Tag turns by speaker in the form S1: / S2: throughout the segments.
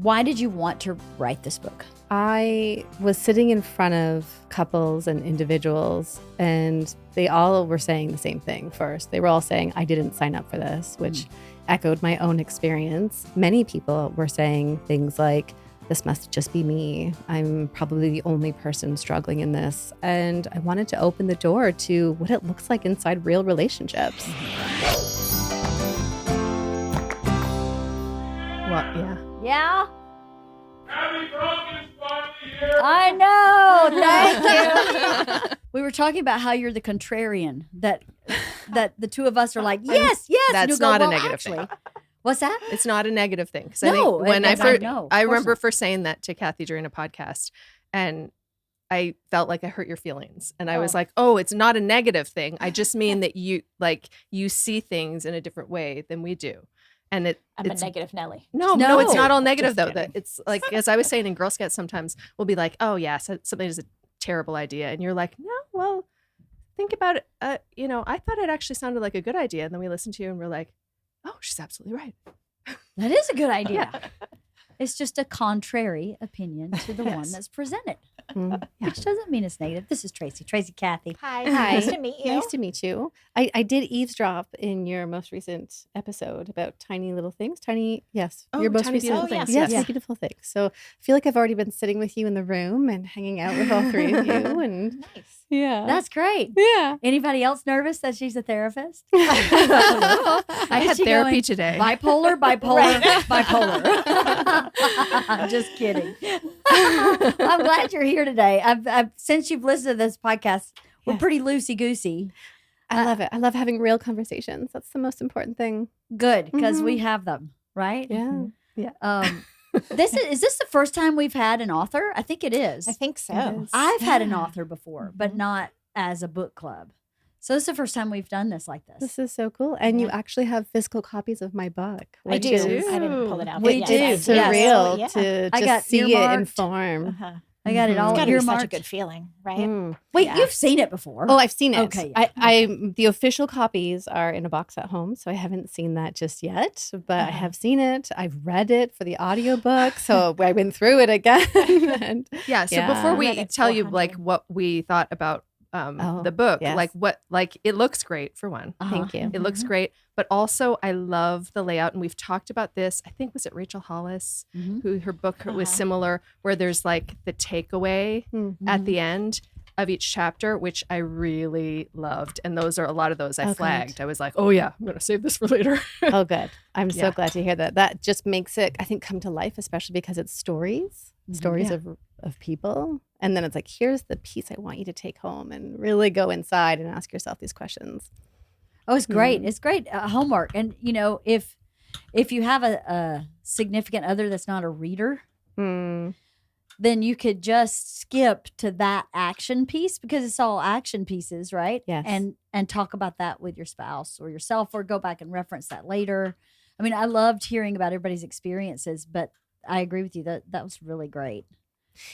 S1: Why did you want to write this book?
S2: I was sitting in front of couples and individuals, and they all were saying the same thing first. They were all saying, I didn't sign up for this, which echoed my own experience. Many people were saying things like, this must just be me. I'm probably the only person struggling in this. And I wanted to open the door to what it looks like inside real relationships.
S3: Well, yeah.
S1: Yeah?
S4: Happy Pumpkin Spice here!
S1: I know. Thank you. We were talking about how you're the contrarian, that the two of us are like, yes. And
S3: That's
S1: you'll go,
S3: not a
S1: well,
S3: negative
S1: actually.
S3: thing.
S1: What's that?
S3: It's not a negative thing. Because
S1: No,
S3: I think when
S1: I know, of
S3: I
S1: course
S3: remember
S1: not.
S3: first saying that to Cathy during a podcast, and I felt like I hurt your feelings. And I was like, oh, it's not a negative thing. I just mean that you see things in a different way than we do. And
S5: I'm a negative Nelly.
S3: No, it's not all negative though.
S5: kidding.
S3: That it's like, as I was saying in Girl Scouts, sometimes we'll be like, oh yeah, so something is a terrible idea, and you're like, no, well, think about it. I thought it actually sounded like a good idea, and then we listen to you, and we're like, oh, she's absolutely right.
S1: That is a good idea. It's just a contrary opinion to the one
S3: Yes.
S1: that's presented, which doesn't mean it's negative. This is Tracy, Cathy.
S5: Hi.
S2: Hi.
S5: Nice to meet you.
S2: Nice to meet you. I did eavesdrop in your most recent episode about tiny little things. Your most
S3: Tiny
S2: recent
S3: Beautiful
S5: Things.
S2: Yes,
S1: Yeah.
S2: beautiful things. So I feel like I've already been sitting with you in the room and hanging out with all three of you. And
S5: Nice.
S2: yeah.
S1: That's great.
S2: yeah.
S1: Anybody else nervous that she's a therapist?
S3: I
S1: Is
S3: had
S1: she
S3: therapy
S1: going,
S3: today.
S1: Bipolar. I'm just kidding. I'm glad you're here today. I've since you've listened to this podcast, we're
S2: Yeah.
S1: pretty loosey goosey.
S2: I love it. I love having real conversations. That's the most important thing.
S1: Good, because we have them, right?
S2: Yeah.
S1: Is this the first time we've had an author? I think it is.
S5: I think so.
S2: It is.
S1: I've had an
S2: Yeah.
S1: author before, but not as a book club. So this is the first time we've done this like this.
S2: This is so cool. And you
S5: Yeah.
S2: actually have physical copies of my book.
S5: I
S2: which
S5: do.
S2: is
S5: I didn't pull it out.
S1: We
S5: but
S1: do.
S5: yes,
S1: Yes.
S2: surreal
S5: Yeah.
S2: to
S1: I
S2: just
S1: got
S2: see it
S1: earmarked.
S2: inform.
S5: Uh-huh.
S1: I got it all
S5: It's got to be such a
S1: earmarked.
S5: good feeling, right?
S2: Mm.
S1: Wait,
S5: Yeah.
S1: you've seen it before?
S2: Oh, I've seen it.
S1: Okay, yeah.
S2: The official copies are in a box at home, so I haven't seen that just yet, but I have seen it. I've read it for the audiobook, so I went through it again. And
S3: Yeah. So
S2: Yeah.
S3: before we
S5: Read it
S3: tell you
S5: 400.
S3: what we thought about the book,
S2: yes.
S3: it looks great for one.
S2: thank you.
S3: It looks great, but also I love the layout, and we've talked about this. I think was it Rachel Hollis, who her book was similar, where there's like the takeaway at the end of each chapter, which I really loved, and those are a lot of those I
S2: Oh,
S3: flagged.
S2: good.
S3: I was like, oh yeah, I'm gonna save this for later.
S2: Oh, good. I'm so
S3: Yeah.
S2: glad to hear that. That just makes it, I think, come to life, especially because it's stories
S3: Yeah.
S2: of people. And then it's like, here's the piece I want you to take home and really go inside and ask yourself these questions.
S1: Oh, it's great. It's great homework. And if you have a significant other that's not a reader, then you could just skip to that action piece because it's all action pieces, right?
S2: Yes.
S1: And talk about that with your spouse or yourself, or go back and reference that later. I mean, I loved hearing about everybody's experiences, but I agree with you that was really great.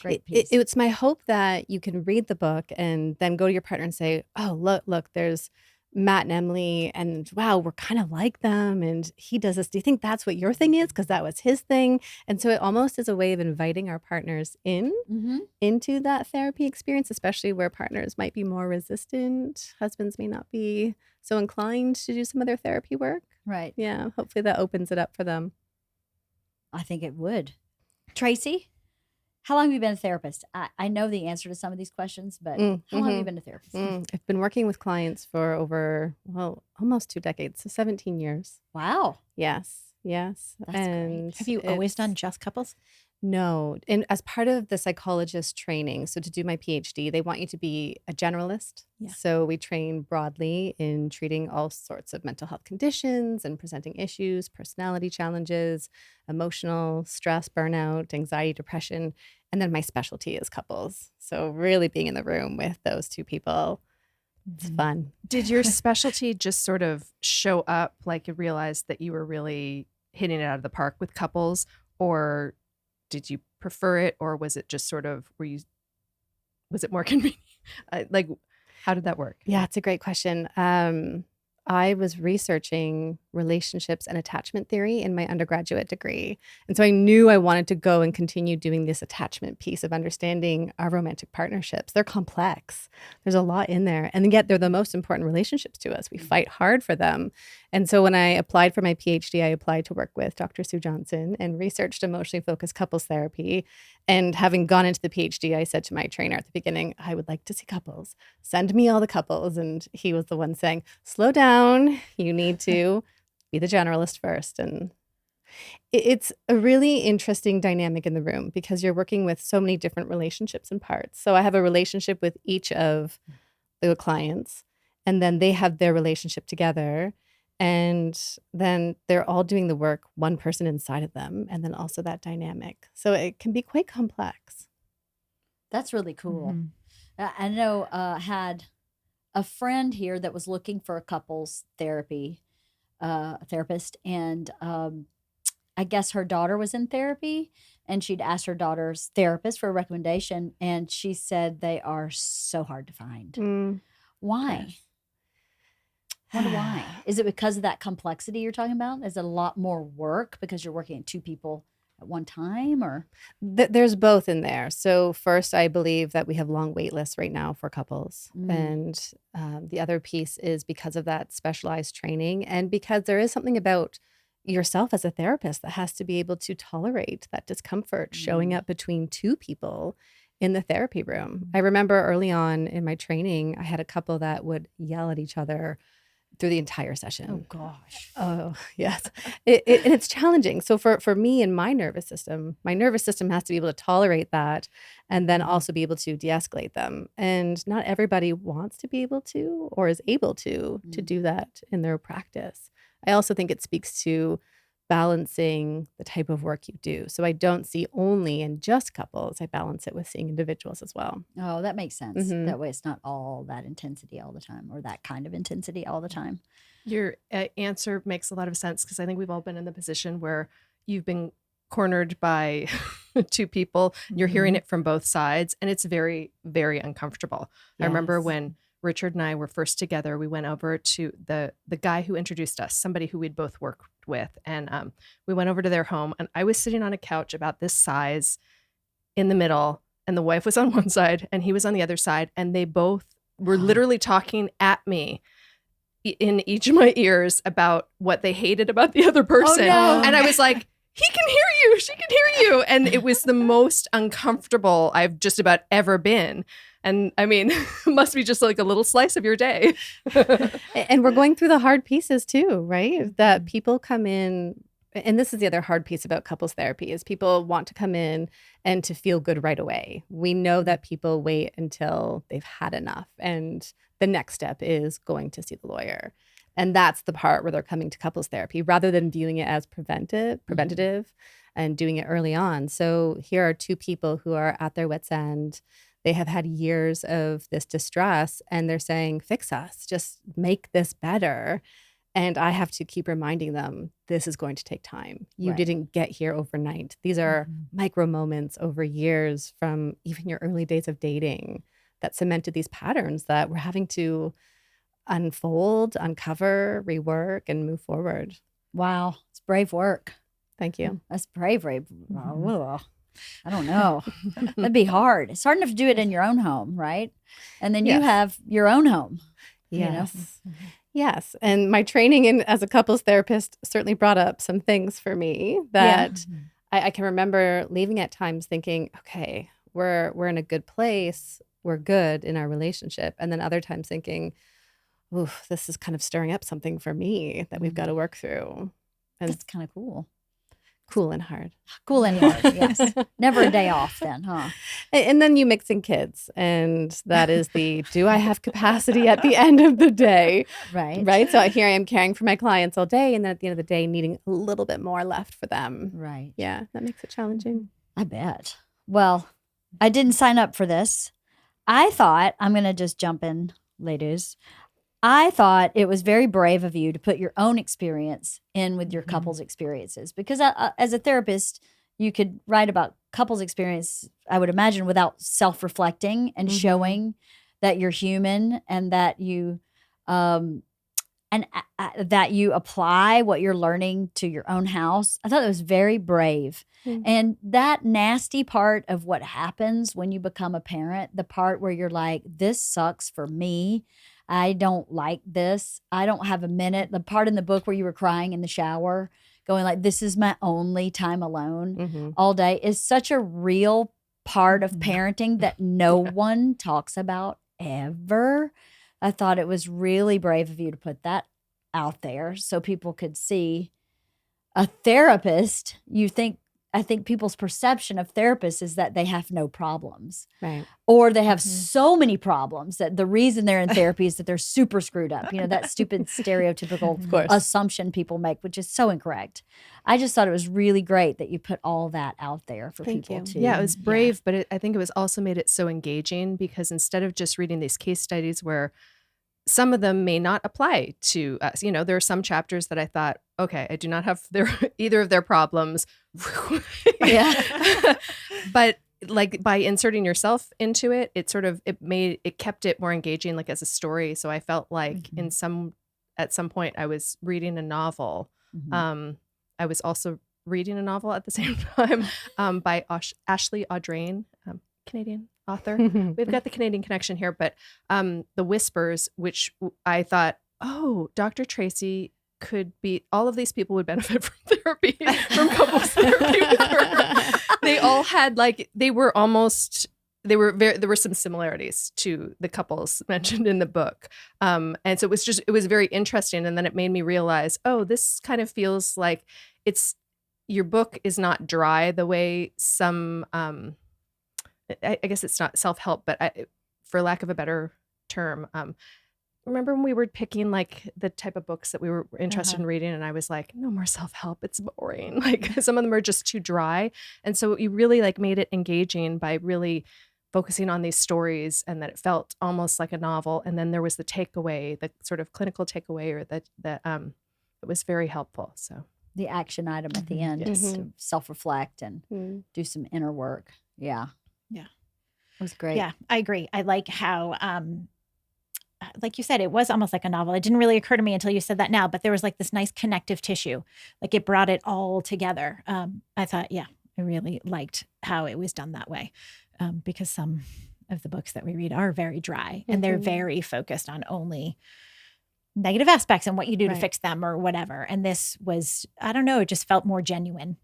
S1: Great piece.
S2: It's my hope that you can read the book and then go to your partner and say, oh, look, there's Matt and Emily, and wow, we're kind of like them, and he does this. Do you think that's what your thing is? Because that was his thing. And so it almost is a way of inviting our partners into that therapy experience, especially where partners might be more resistant. Husbands may not be so inclined to do some of their therapy work.
S1: Right.
S2: Yeah, hopefully that opens it up for them.
S1: I think it would. Tracy, how long have you been a therapist? I know the answer to some of these questions, but how long have you been a therapist?
S2: I've been working with clients for over, almost 2 decades, so 17 years.
S1: Wow.
S2: Yes.
S1: That's
S2: And
S1: great.
S5: Have you always
S2: it's-
S5: done just couples?
S2: No. And as part of the psychologist training, so to do my PhD, they want you to be a generalist.
S5: Yeah.
S2: So we train broadly in treating all sorts of mental health conditions and presenting issues, personality challenges, emotional stress, burnout, anxiety, depression. And then my specialty is couples. So really being in the room with those two people, it's fun.
S3: Did your specialty just sort of show up, like you realized that you were really hitting it out of the park with couples, or did you prefer it, or was it just sort of, was it more convenient? Like, how did that work?
S2: Yeah, it's a great question. I was researching relationships and attachment theory in my undergraduate degree. And so I knew I wanted to go and continue doing this attachment piece of understanding our romantic partnerships. They're complex. There's a lot in there. And yet they're the most important relationships to us. We fight hard for them. And so when I applied for my PhD, I applied to work with Dr. Sue Johnson and researched emotionally focused couples therapy. And having gone into the PhD, I said to my trainer at the beginning, I would like to see couples. Send me all the couples. And he was the one saying, slow down. You need to be the generalist first. And it's a really interesting dynamic in the room because you're working with so many different relationships and parts. So I have a relationship with each of the clients, and then they have their relationship together. And then they're all doing the work, one person inside of them, and then also that dynamic. So it can be quite complex.
S1: That's really cool. I know I had a friend here that was looking for a couples therapist, and I guess her daughter was in therapy, and she'd asked her daughter's therapist for a recommendation, and she said they are so hard to find. Why? Wonder why? Is it because of that complexity you're talking about? Is it a lot more work because you're working at two people at one time, or?
S2: There's both in there. So first, I believe that we have long wait lists right now for couples. And the other piece is because of that specialized training and because there is something about yourself as a therapist that has to be able to tolerate that discomfort showing up between two people in the therapy room. I remember early on in my training, I had a couple that would yell at each other through the entire session.
S1: Oh gosh.
S2: Oh yes. And it's challenging. So for me and my nervous system has to be able to tolerate that and then also be able to de-escalate them. And not everybody wants to be able to or is able to do that in their practice. I also think it speaks to balancing the type of work you do. So I don't see only in just couples. I balance it with seeing individuals as well.
S1: Oh, that makes sense. That way it's not all that intensity all the time or that kind of intensity all the time.
S3: Your answer makes a lot of sense because I think we've all been in the position where you've been cornered by two people. You're hearing it from both sides and it's very, very uncomfortable. Yes. I remember when Richard and I were first together, we went over to the guy who introduced us, somebody who we'd both worked with. And we went over to their home and I was sitting on a couch about this size in the middle and the wife was on one side and he was on the other side. And they both were literally talking at me in each of my ears about what they hated about the other person.
S1: Oh, no.
S3: And I was like, he can hear you. She can hear you. And it was the most uncomfortable I've just about ever been. And I mean, it must be just like a little slice of your day.
S2: And we're going through the hard pieces too, right? That people come in, and this is the other hard piece about couples therapy, is people want to come in and to feel good right away. We know that people wait until they've had enough. And the next step is going to see the lawyer. And that's the part where they're coming to couples therapy rather than viewing it as preventative and doing it early on. So here are two people who are at their wits' end. They have had years of this distress and they're saying, fix us, just make this better. And I have to keep reminding them, this is going to take time. You didn't get here overnight. These are micro moments over years from even your early days of dating that cemented these patterns that we're having to unfold, uncover, rework, and move forward.
S1: Wow. It's brave work.
S2: Thank you.
S1: That's bravery. I don't know. That'd be hard. It's hard enough to do it in your own home, right? And then you have your own home.
S2: Yes. You know? Yes. And my training as a couples therapist certainly brought up some things for me that I can remember leaving at times thinking, okay, we're in a good place. We're good in our relationship. And then other times thinking, oof, this is kind of stirring up something for me that we've got to work through. And
S1: that's kind of cool.
S2: Cool and hard.
S1: Cool and hard, yes. Never a day off then, huh?
S2: And then you mix in kids. And that is do I have capacity at the end of the day? Right. So here I am caring for my clients all day. And then at the end of the day, needing a little bit more left for them.
S1: Right.
S2: Yeah, that makes it challenging.
S1: I bet. Well, I didn't sign up for this. I thought, I'm going to just jump in, ladies. I thought it was very brave of you to put your own experience in with your couple's experiences because as a therapist, you could write about couple's experience, I would imagine, without self-reflecting and showing that you're human and that you and that you apply what you're learning to your own house. I thought it was very brave. And that nasty part of what happens when you become a parent, the part where you're like, this sucks for me. I don't like this. I don't have a minute. The part in the book where you were crying in the shower, going like, this is my only time alone all day, is such a real part of parenting that no one talks about ever. I thought it was really brave of you to put that out there so people could see a therapist. I think people's perception of therapists is that they have no problems.
S2: Right.
S1: Or they have so many problems that the reason they're in therapy is that they're super screwed up. You know, that stupid stereotypical assumption people make, which is so incorrect. I just thought it was really great that you put all that out there for people to.
S3: Yeah, it was brave, but I think it was also made it so engaging because instead of just reading these case studies where some of them may not apply to us. You know, there are some chapters that I thought, okay, I do not have either of their problems.
S1: Yeah.
S3: But like by inserting yourself into it, it kept it more engaging, like as a story. So I felt like at some point I was reading a novel. I was also reading a novel at the same time by Ashley Audrain, Canadian author. We've got the Canadian connection here, but The Whispers, which I thought, oh, Dr. Tracy could be, all of these people would benefit from therapy, from couples therapy with her. They all had there were some similarities to the couples mentioned in the book. And so it was very interesting. And then it made me realize, oh, this kind of feels like your book is not dry the way some, I guess it's not self-help, but for lack of a better term, remember when we were picking like the type of books that we were interested in reading, and I was like, no more self-help, it's boring. Like some of them are just too dry. And so you really like made it engaging by really focusing on these stories, and that it felt almost like a novel. And then there was the takeaway, the sort of clinical takeaway, or that it was very helpful. So
S1: the action item at the end is to self-reflect and do some inner work. Yeah.
S5: Yeah.
S1: It was great.
S5: Yeah, I agree. I like how, like you said, it was almost like a novel. It didn't really occur to me until you said that now, but there was like this nice connective tissue. Like it brought it all together. I thought, I really liked how it was done that way, because some of the books that we read are very dry and they're very focused on only negative aspects and what you do to fix them or whatever. And this was, I don't know, it just felt more genuine.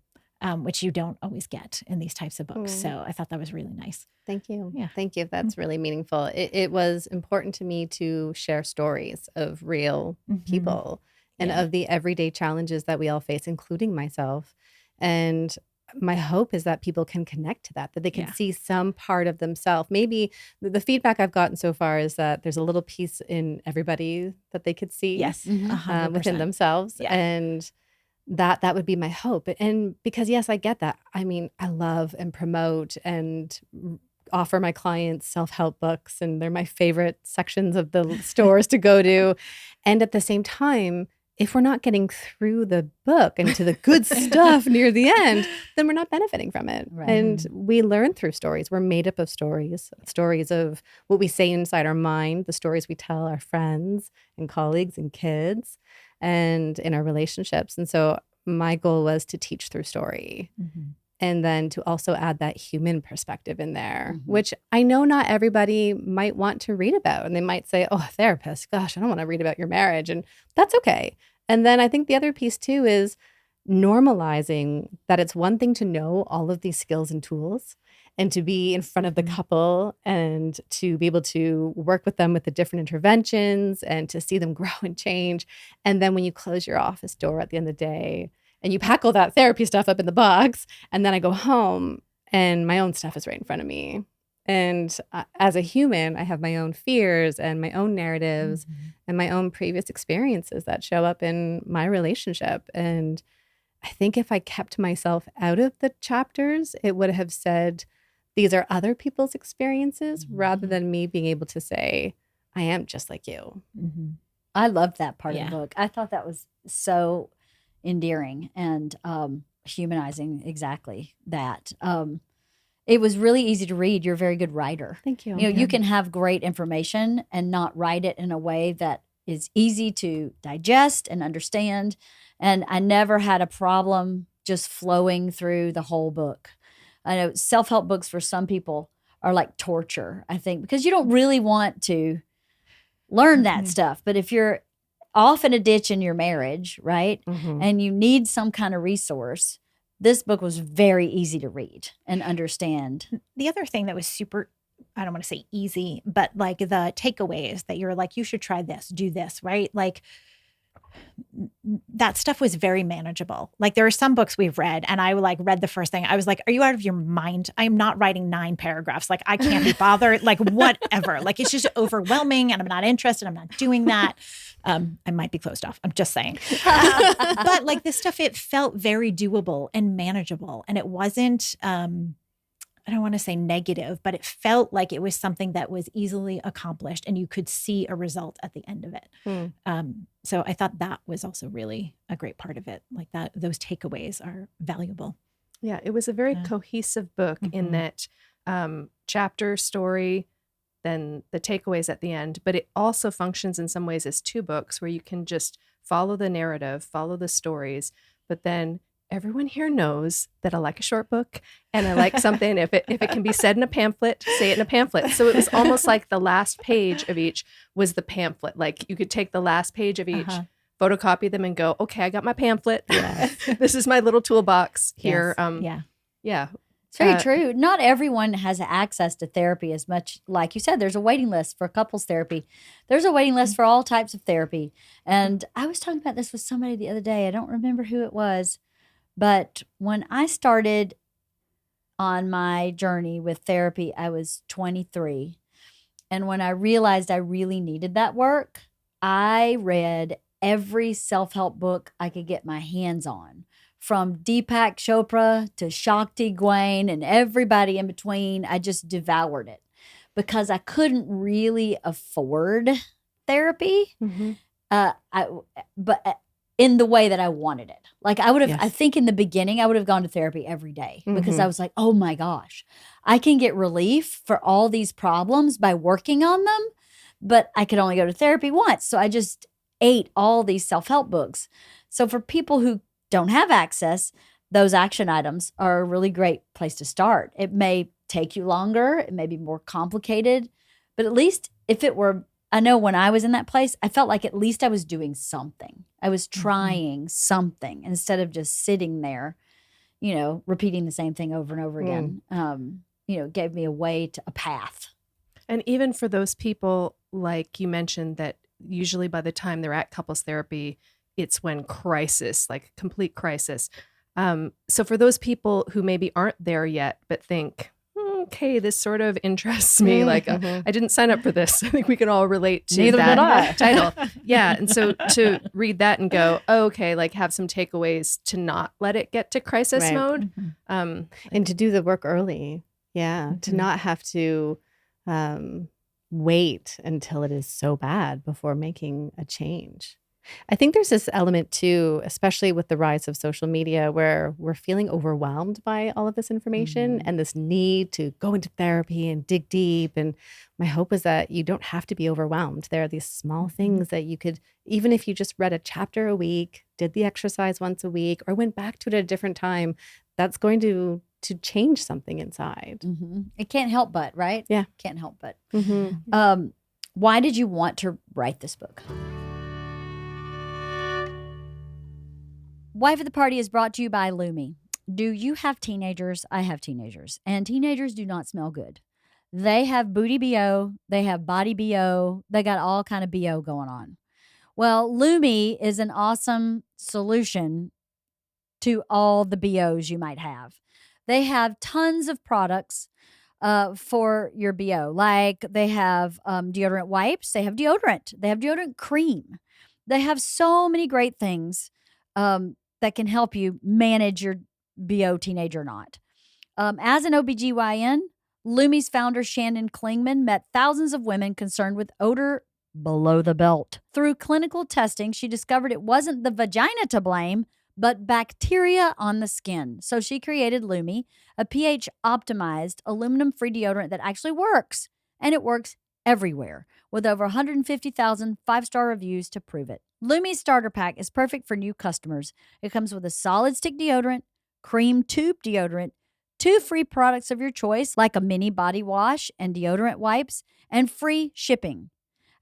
S5: Which you don't always get in these types of books. So I thought that was really nice.
S2: Thank you.
S5: Yeah.
S2: Thank you. That's really meaningful. It was important to me to share stories of real people and of the everyday challenges that we all face, including myself. And my hope is that people can connect to that they can see some part of themselves. Maybe the feedback I've gotten so far is that there's a little piece in everybody that they could see within themselves.
S5: Yeah.
S2: And that would be my hope. And because, yes, I get that. I mean, I love and promote and offer my clients self-help books, and they're my favorite sections of the stores to go to. And at the same time, if we're not getting through the book and to the good stuff near the end, then we're not benefiting from it.
S1: Right.
S2: And we learn through stories. We're made up of stories of what we say inside our mind, the stories we tell our friends and colleagues and kids, and in our relationships. And so my goal was to teach through story, and then to also add that human perspective in there, which I know not everybody might want to read about. And they might say, oh, therapist, gosh, I don't want to read about your marriage. And that's okay. And then I think the other piece too is normalizing that it's one thing to know all of these skills and tools, and to be in front of the couple and to be able to work with them with the different interventions and to see them grow and change. And then when you close your office door at the end of the day and you pack all that therapy stuff up in the box, and then I go home and my own stuff is right in front of me. And as a human, I have my own fears and my own narratives and my own previous experiences that show up in my relationship. And I think if I kept myself out of the chapters, it would have said, these are other people's experiences, rather than me being able to say, I am just like you.
S1: I loved that part of the book. I thought that was so endearing and humanizing. Exactly that. It was really easy to read. You're a very good writer.
S2: Thank you.
S1: You know, you can have great information and not write it in a way that is easy to digest and understand. And I never had a problem just flowing through the whole book. I know self-help books for some people are like torture, I think, because you don't really want to learn that stuff. But if you're off in a ditch in your marriage, right, and you need some kind of resource, this book was very easy to read and understand.
S5: The other thing that was super, I don't want to say easy, but like the takeaways that you're like, you should try this, do this, right? Like that stuff was very manageable. Like there are some books we've read and I like read the first thing. I was like, are you out of your mind? I am not writing 9 paragraphs. Like I can't be bothered, like whatever. Like it's just overwhelming and I'm not interested. I'm not doing that. I might be closed off. I'm just saying. But like this stuff, it felt very doable and manageable. And it wasn't, I don't want to say negative, but it felt like it was something that was easily accomplished and you could see a result at the end of it. So I thought that was also really a great part of it. Like that, those takeaways are valuable.
S3: Yeah, it was a very cohesive book in that chapter, story, then the takeaways at the end. But it also functions in some ways as 2 books where you can just follow the narrative, follow the stories, but then everyone here knows that I like a short book and I like something if it can be said in a pamphlet, say it in a pamphlet. So it was almost like the last page of each was the pamphlet. Like you could take the last page of each, photocopy them and go, okay, I got my pamphlet. This is my little toolbox here. Yeah.
S1: It's very true. Not everyone has access to therapy as much. Like you said, there's a waiting list for couples therapy. There's a waiting list for all types of therapy. And I was talking about this with somebody the other day. I don't remember who it was. But when I started on my journey with therapy, I was 23. And when I realized I really needed that work, I read every self-help book I could get my hands on, from Deepak Chopra to Shakti Gawain and everybody in between. I just devoured it because I couldn't really afford therapy. But in the way that I wanted it. Like I would have, I think in the beginning, I would have gone to therapy every day because I was like, oh my gosh, I can get relief for all these problems by working on them, but I could only go to therapy once. So I just ate all these self-help books. So for people who don't have access, those action items are a really great place to start. It may take you longer. It may be more complicated, but at least if it were, I know when I was in that place, I felt like at least I was doing something. I was trying something instead of just sitting there, you know, repeating the same thing over and over again. You know, it gave me a path.
S3: And even for those people, like you mentioned, that usually by the time they're at couples therapy, it's when crisis, like complete crisis. So for those people who maybe aren't there yet, but think, okay, this sort of interests me. Like I didn't sign up for this. I think we can all relate to that title. Yeah. And so to read that and go, oh, okay, like have some takeaways to not let it get to crisis mode.
S2: And to do the work early. Yeah. To not have to wait until it is so bad before making a change. I think there's this element too, especially with the rise of social media, where we're feeling overwhelmed by all of this information and this need to go into therapy and dig deep. And my hope is that you don't have to be overwhelmed. There are these small things that you could, even if you just read a chapter a week, did the exercise once a week, or went back to it at a different time, that's going to change something inside.
S1: It can't help but, right?
S2: Yeah.
S1: Can't help but. Why did you want to write this book? Wife of the Party is brought to you by Lumi. Do you have teenagers? I have teenagers. And teenagers do not smell good. They have booty BO. They have body BO. They got all kind of BO going on. Well, Lumi is an awesome solution to all the BOs you might have. They have tons of products for your BO. Like they have deodorant wipes. They have deodorant. They have deodorant cream. They have so many great things that can help you manage your BO, teenage or not. As an OBGYN, Lumi's founder, Shannon Klingman, met thousands of women concerned with odor below the belt. Through clinical testing, she discovered it wasn't the vagina to blame, but bacteria on the skin. So she created Lumi, a pH-optimized, aluminum-free deodorant that actually works. And it works everywhere, with over 150,000 5-star reviews to prove it. Lumi's starter pack is perfect for new customers. It comes with a solid stick deodorant, cream tube deodorant, 2 free products of your choice like a mini body wash and deodorant wipes, and free shipping.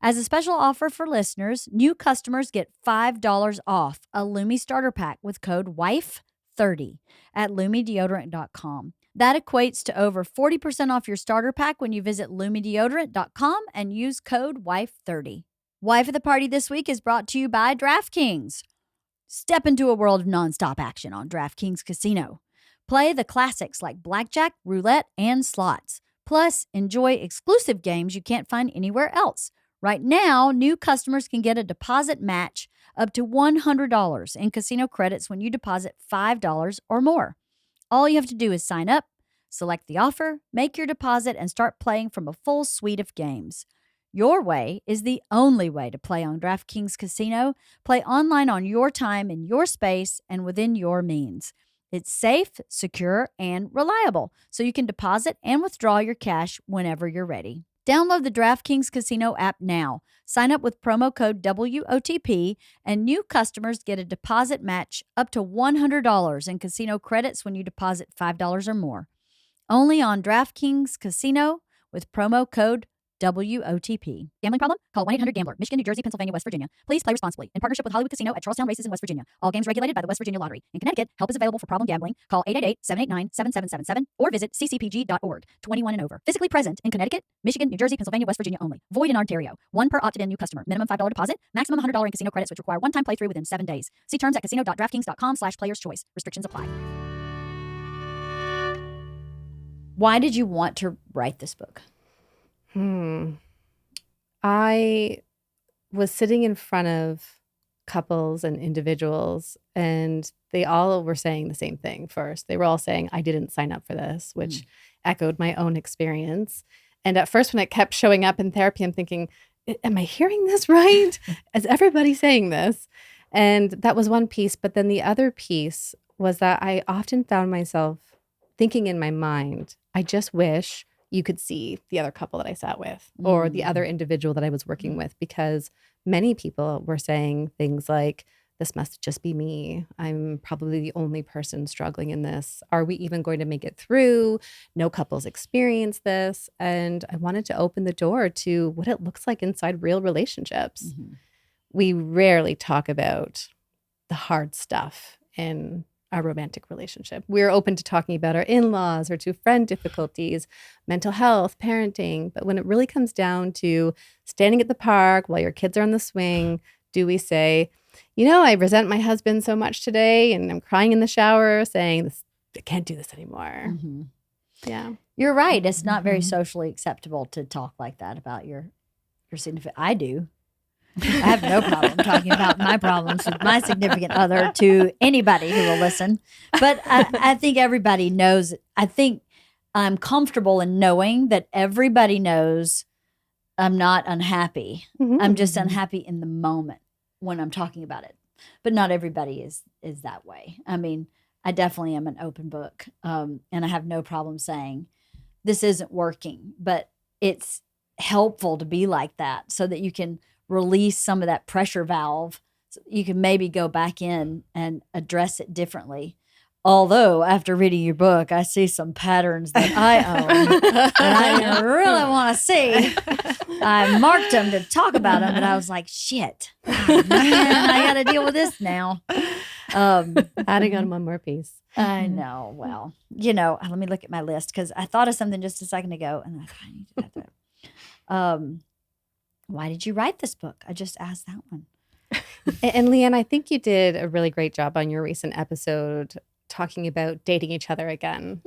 S1: As a special offer for listeners, new customers get $5 off a Lumi starter pack with code WIFE30 at lumideodorant.com. That equates to over 40% off your starter pack when you visit lumideodorant.com and use code WIFE30. Wife of the Party this week is brought to you by DraftKings. Step into a world of nonstop action on DraftKings Casino. Play the classics like blackjack, roulette, and slots. Plus, enjoy exclusive games you can't find anywhere else. Right now, new customers can get a deposit match up to $100 in casino credits when you deposit $5 or more. All you have to do is sign up, select the offer, make your deposit, and start playing from a full suite of games. Your way is the only way to play on DraftKings Casino. Play online on your time, in your space, and within your means. It's safe, secure, and reliable, so you can deposit and withdraw your cash whenever you're ready. Download the DraftKings Casino app now. Sign up with promo code WOTP, and new customers get a deposit match up to $100 in casino credits when you deposit $5 or more. Only on DraftKings Casino with promo code WOTP. Gambling problem? Call 1-800-GAMBLER. Michigan, New Jersey, Pennsylvania, West Virginia. Please play responsibly. In partnership with Hollywood Casino at Charlestown Races in West Virginia. All games regulated by the West Virginia Lottery. In Connecticut, help is available for problem gambling. Call 888-789-7777 or visit ccpg.org. 21 and over. Physically present in Connecticut, Michigan, New Jersey, Pennsylvania, West Virginia only. Void in Ontario. One per opted-in new customer. Minimum $5 deposit. Maximum $100 in casino credits, which require one-time playthrough within 7 days. See terms at casino.draftkings.com/playerschoice. Restrictions apply. Why did you want to write this book?
S2: I was sitting in front of couples and individuals, and they all were saying the same thing first. They were all saying, I didn't sign up for this, which echoed my own experience. And at first, when it kept showing up in therapy, I'm thinking, am I hearing this right? Is everybody saying this? And that was one piece. But then the other piece was that I often found myself thinking in my mind, I just wish you could see the other couple that I sat with or the other individual that I was working with, because many people were saying things like, this must just be me. I'm probably the only person struggling in this. Are we even going to make it through? No couples experience this. And I wanted to open the door to what it looks like inside real relationships. We rarely talk about the hard stuff in our romantic relationship. We're open to talking about our in-laws or to friend difficulties, mental health, parenting. But when it really comes down to standing at the park while your kids are on the swing, do we say, I resent my husband so much today, and I'm crying in the shower saying, I can't do this anymore. Yeah.
S1: You're right. It's not very socially acceptable to talk like that about your significant. I do. I have no problem talking about my problems with my significant other to anybody who will listen. But I think everybody knows. I think I'm comfortable in knowing that everybody knows I'm not unhappy. I'm just unhappy in the moment when I'm talking about it. But not everybody is that way. I mean, I definitely am an open book. And I have no problem saying this isn't working. But it's helpful to be like that so that you can release some of that pressure valve. So you can maybe go back in and address it differently. Although after reading your book, I see some patterns that I own that I really want to see. I marked them to talk about them, and I was like, shit, man, I got to deal with this now.
S2: Adding on one more piece.
S1: I know. Well, let me look at my list because I thought of something just a second ago, and I thought I need to add that. Why did you write this book? I just asked that one.
S2: And LeeAnn, I think you did a really great job on your recent episode talking about dating each other again,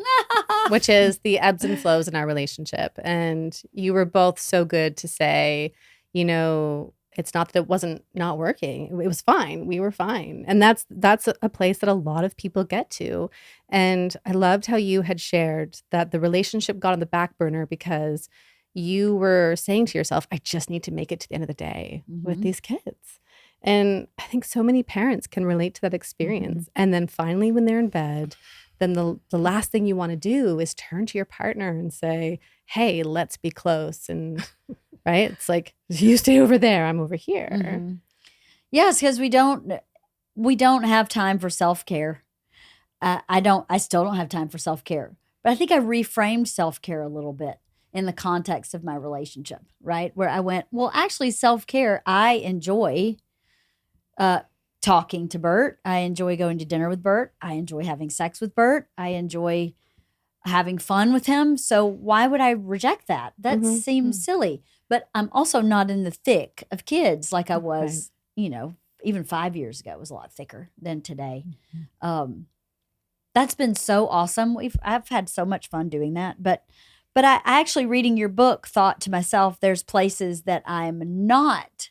S2: which is the ebbs and flows in our relationship. And you were both so good to say, it's not that it wasn't not working. It was fine. We were fine. And that's a place that a lot of people get to. And I loved how you had shared that the relationship got on the back burner because you were saying to yourself, I just need to make it to the end of the day with these kids. And I think so many parents can relate to that experience. And then finally, when they're in bed, then the last thing you want to do is turn to your partner and say, hey, let's be close. And right? It's like, you stay over there, I'm over here.
S1: Mm-hmm. Yes, because we don't have time for self-care. I still don't have time for self-care. But I think I reframed self-care a little bit in the context of my relationship, right? Where I went, well, actually, self-care, I enjoy talking to Bert. I enjoy going to dinner with Bert. I enjoy having sex with Bert. I enjoy having fun with him. So why would I reject that? That seems silly. But I'm also not in the thick of kids like I was, even 5 years ago. It was a lot thicker than today. That's been so awesome. I've had so much fun doing that. But I actually, reading your book, thought to myself, there's places that I'm not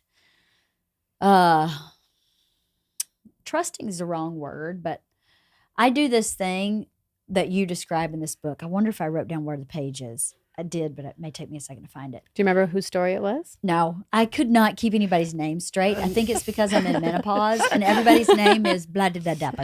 S1: trusting is the wrong word, but I do this thing that you describe in this book. I wonder if I wrote down where the page is. I did, but it may take me a second to find it.
S2: Do you remember whose story it was?
S1: No, I could not keep anybody's name straight. I think it's because I'm in menopause and everybody's name is blah da da da ba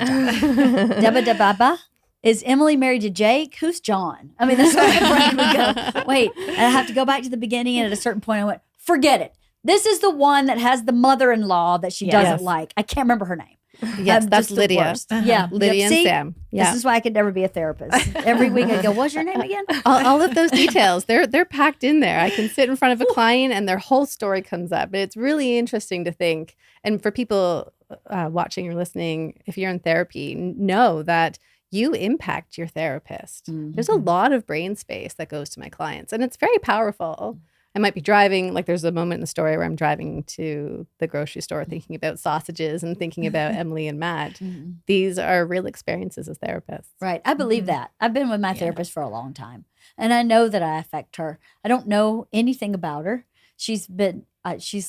S1: da da ba ba. Is Emily married to Jake? Who's John? I mean, that's where my brain would go. Wait, and I have to go back to the beginning. And at a certain point, I went, forget it. This is the one that has the mother-in-law that she doesn't like. I can't remember her name.
S2: Yes, that's Lydia.
S1: Yeah,
S2: Lydia and
S1: See?
S2: Sam. Yeah.
S1: This is why I could never be a therapist. Every week I go, what's your name again?
S2: all of those details, they're packed in there. I can sit in front of a client and their whole story comes up. But it's really interesting to think. And for people watching or listening, if you're in therapy, know that you impact your therapist. There's a lot of brain space that goes to my clients, and it's very powerful. I might be driving, like there's a moment in the story where I'm driving to the grocery store thinking about sausages and thinking about Emily and Matt. These are real experiences as therapists.
S1: Right. I believe that. I've been with my therapist for a long time, and I know that I affect her. I don't know anything about her. She's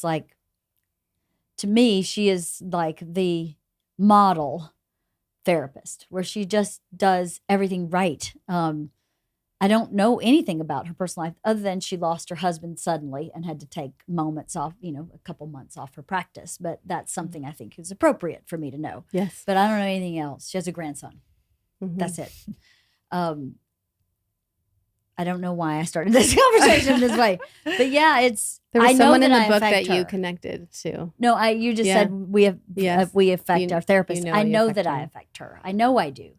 S1: like, to me, she is like the model therapist where she just does everything right. I don't know anything about her personal life other than she lost her husband suddenly and had to take moments off, a couple months off her practice. But that's something I think is appropriate for me to know.
S2: Yes.
S1: But I don't know anything else. She has a grandson. That's it. I don't know why I started this conversation this way. But yeah,
S2: there was someone in the book
S1: affect
S2: that you
S1: her.
S2: connected to.
S1: No, you just said we affect our therapist. I know that I affect her. I know I do.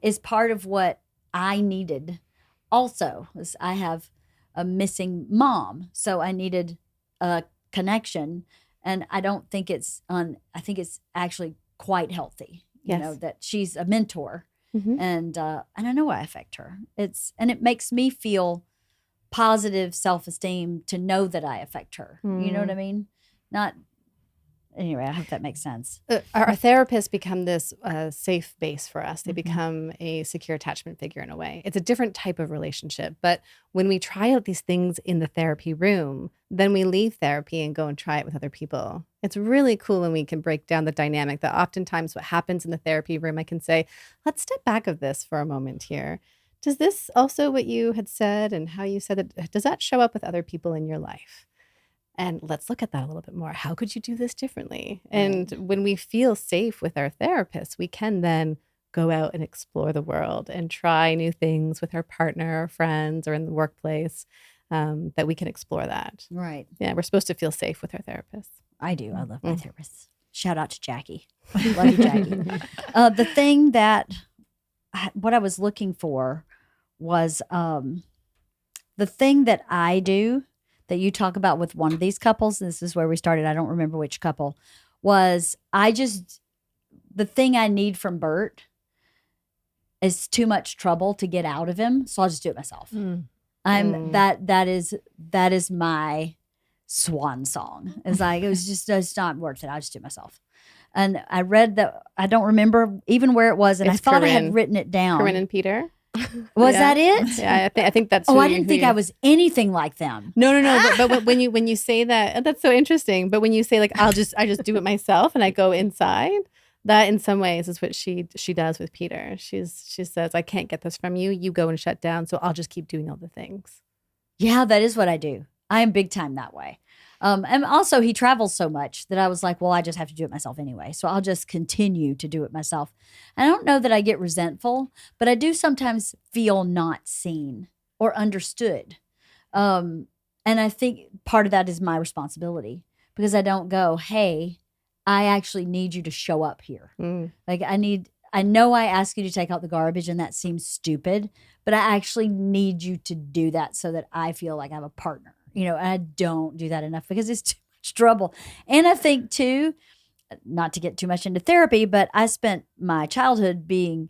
S1: Is part of what I needed. Also, I have a missing mom, so I needed a connection, and I don't think it's I think it's actually quite healthy.
S2: Yes.
S1: That she's a mentor, and I know I affect her. It makes me feel positive self-esteem to know that I affect her. You know what I mean? Anyway, I hope that makes sense.
S2: Our therapists become this safe base for us. They become a secure attachment figure in a way. It's a different type of relationship. But when we try out these things in the therapy room, then we leave therapy and go and try it with other people. It's really cool when we can break down the dynamic that oftentimes what happens in the therapy room, I can say, let's step back of this for a moment here. Does this also what you had said and how you said it, does that show up with other people in your life? And let's look at that a little bit more. How could you do this differently? And when we feel safe with our therapists, we can then go out and explore the world and try new things with our partner or friends or in the workplace, that we can explore that.
S1: Right.
S2: Yeah, we're supposed to feel safe with our therapists.
S1: I do. I love my therapists. Shout out to Jackie. Love you, Jackie. The thing what I was looking for was the thing that I do that you talk about with one of these couples, and this is where we started, I don't remember which couple, was the thing I need from Bert is too much trouble to get out of him, so I'll just do it myself. That is my swan song. It's like, it's not worth it. I'll just do it myself. And I read that, I don't remember even where it was, and I thought I had written it down.
S2: Corinne and Peter.
S1: Was that it?
S2: Yeah, I think that's.
S1: I didn't think I was anything like them.
S2: No. But when you say that, that's so interesting. But when you say like, I just do it myself and I go inside, that in some ways is what she does with Peter. She says, I can't get this from you. You go and shut down. So I'll just keep doing all the things. Yeah,
S1: that is what I do. I am big time that way. And also he travels so much that I was like, well, I just have to do it myself anyway. So I'll just continue to do it myself. And I don't know that I get resentful, but I do sometimes feel not seen or understood. And And I think part of that is my responsibility because I don't go, hey, I actually need you to show up here. Like I know I ask you to take out the garbage and that seems stupid, but I actually need you to do that so that I feel like I'm a partner, and I don't do that enough because it's too much trouble. And I think too, not to get too much into therapy, but I spent my childhood being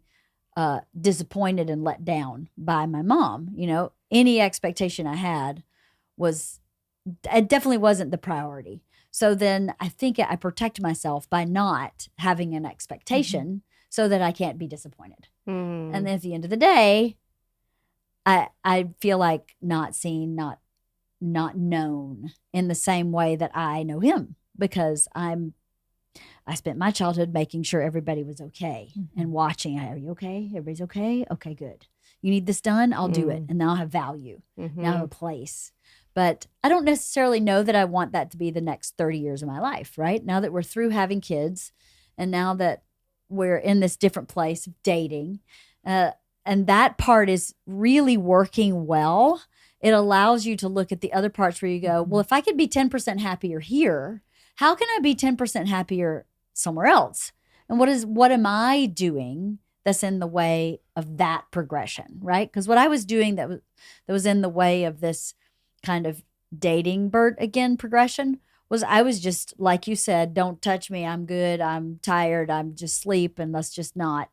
S1: disappointed and let down by my mom. Any expectation I had it definitely wasn't the priority. So then I think I protect myself by not having an expectation so that I can't be disappointed. And then at the end of the day, I feel like not seen, not known in the same way that I know him because I spent my childhood making sure everybody was okay and watching. Are you okay? Everybody's okay? Okay, good. You need this done? I'll do it. And now I have value. Now I have a place. But I don't necessarily know that I want that to be the next 30 years of my life, right? Now that we're through having kids and now that we're in this different place of dating, and that part is really working well, it allows you to look at the other parts where you go, well, if I could be 10% happier here, how can I be 10% happier somewhere else? And what am I doing that's in the way of that progression, right? Because what I was doing that was in the way of this kind of dating Bert again progression was I was just, like you said, don't touch me. I'm good. I'm tired. I'm just sleep and let's just not.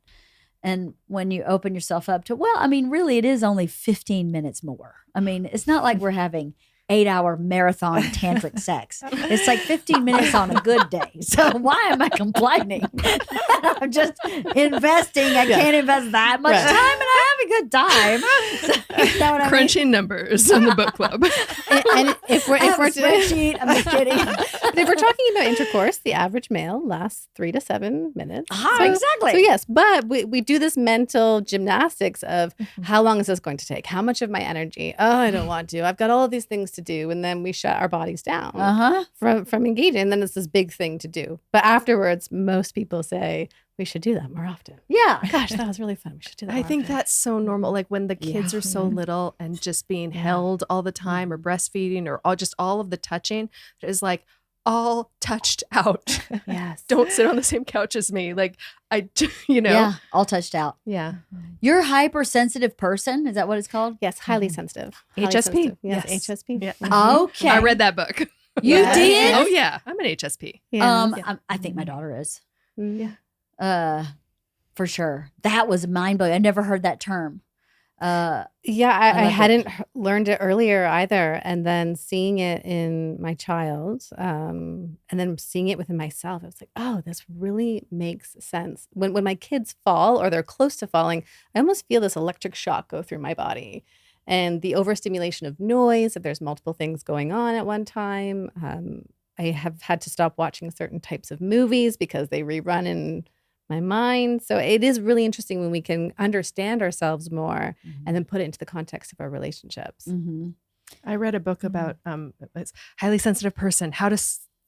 S1: And when you open yourself up to, well, I mean, really it is only 15 minutes more. I mean, it's not like we're having 8-hour marathon tantric sex. It's like 15 minutes on a good day. So why am I complaining? I'm just investing. I can't invest that much time and I have a good time. So, you know what I mean?
S3: Crunching numbers on the book club.
S2: And if we're
S1: spreadsheet, I'm just kidding.
S2: But if we're talking about intercourse, the average male lasts 3 to 7 minutes.
S1: Exactly.
S2: So yes, but we do this mental gymnastics of how long is this going to take? How much of my energy? Oh, I don't want to. I've got all of these things to do, and then we shut our bodies down from engaging. And then it's this big thing to do. But afterwards, most people say we should do that more often.
S1: Yeah.
S2: Gosh, that was really fun. We should do that.
S3: I think that's so normal. Like when the kids are so little and just being held all the time or breastfeeding or all of the touching is like all touched out.
S2: Yes.
S3: Don't sit on the same couch as me. Like
S1: Yeah, all touched out.
S3: Yeah.
S1: You're a hypersensitive person. Is that what it's called?
S2: Yes, highly sensitive. Highly
S3: HSP.
S2: sensitive. Yes,
S3: Yes.
S2: HSP.
S3: Yeah.
S1: Okay.
S3: I read that book.
S1: You did?
S3: Oh yeah. I'm an HSP.
S2: Yeah.
S1: I think my daughter is.
S2: Yeah.
S1: For sure. That was mind blowing. I never heard that term.
S2: I
S1: love
S2: hadn't learned it earlier either. And then seeing it in my child, and then seeing it within myself, I was like, oh, this really makes sense. When my kids fall or they're close to falling, I almost feel this electric shock go through my body. And the overstimulation of noise, if there's multiple things going on at one time, I have had to stop watching certain types of movies because they rerun in my mind. So it is really interesting when we can understand ourselves more and then put it into the context of our relationships.
S3: I read a book about it's highly sensitive person, how to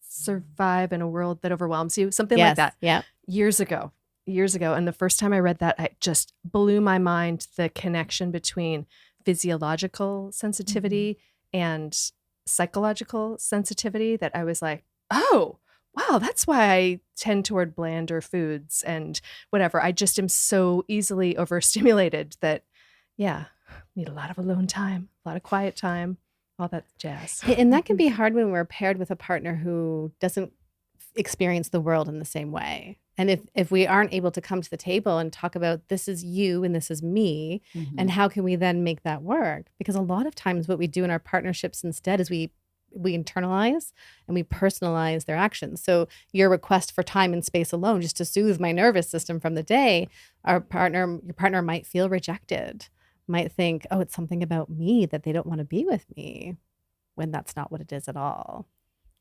S3: survive in a world that overwhelms you, something like that.
S2: Yeah.
S3: Years ago. And the first time I read that, it just blew my mind, the connection between physiological sensitivity and psychological sensitivity, that I was like, oh, wow, that's why I tend toward blander foods and whatever. I just am so easily overstimulated that, need a lot of alone time, a lot of quiet time, all that jazz.
S2: And that can be hard when we're paired with a partner who doesn't experience the world in the same way. And if we aren't able to come to the table and talk about this is you and this is me, and how can we then make that work? Because a lot of times what we do in our partnerships instead is we internalize and we personalize their actions. So your request for time and space alone, just to soothe my nervous system from the day, your partner might feel rejected, might think, oh, it's something about me that they don't want to be with me, when that's not what it is at all.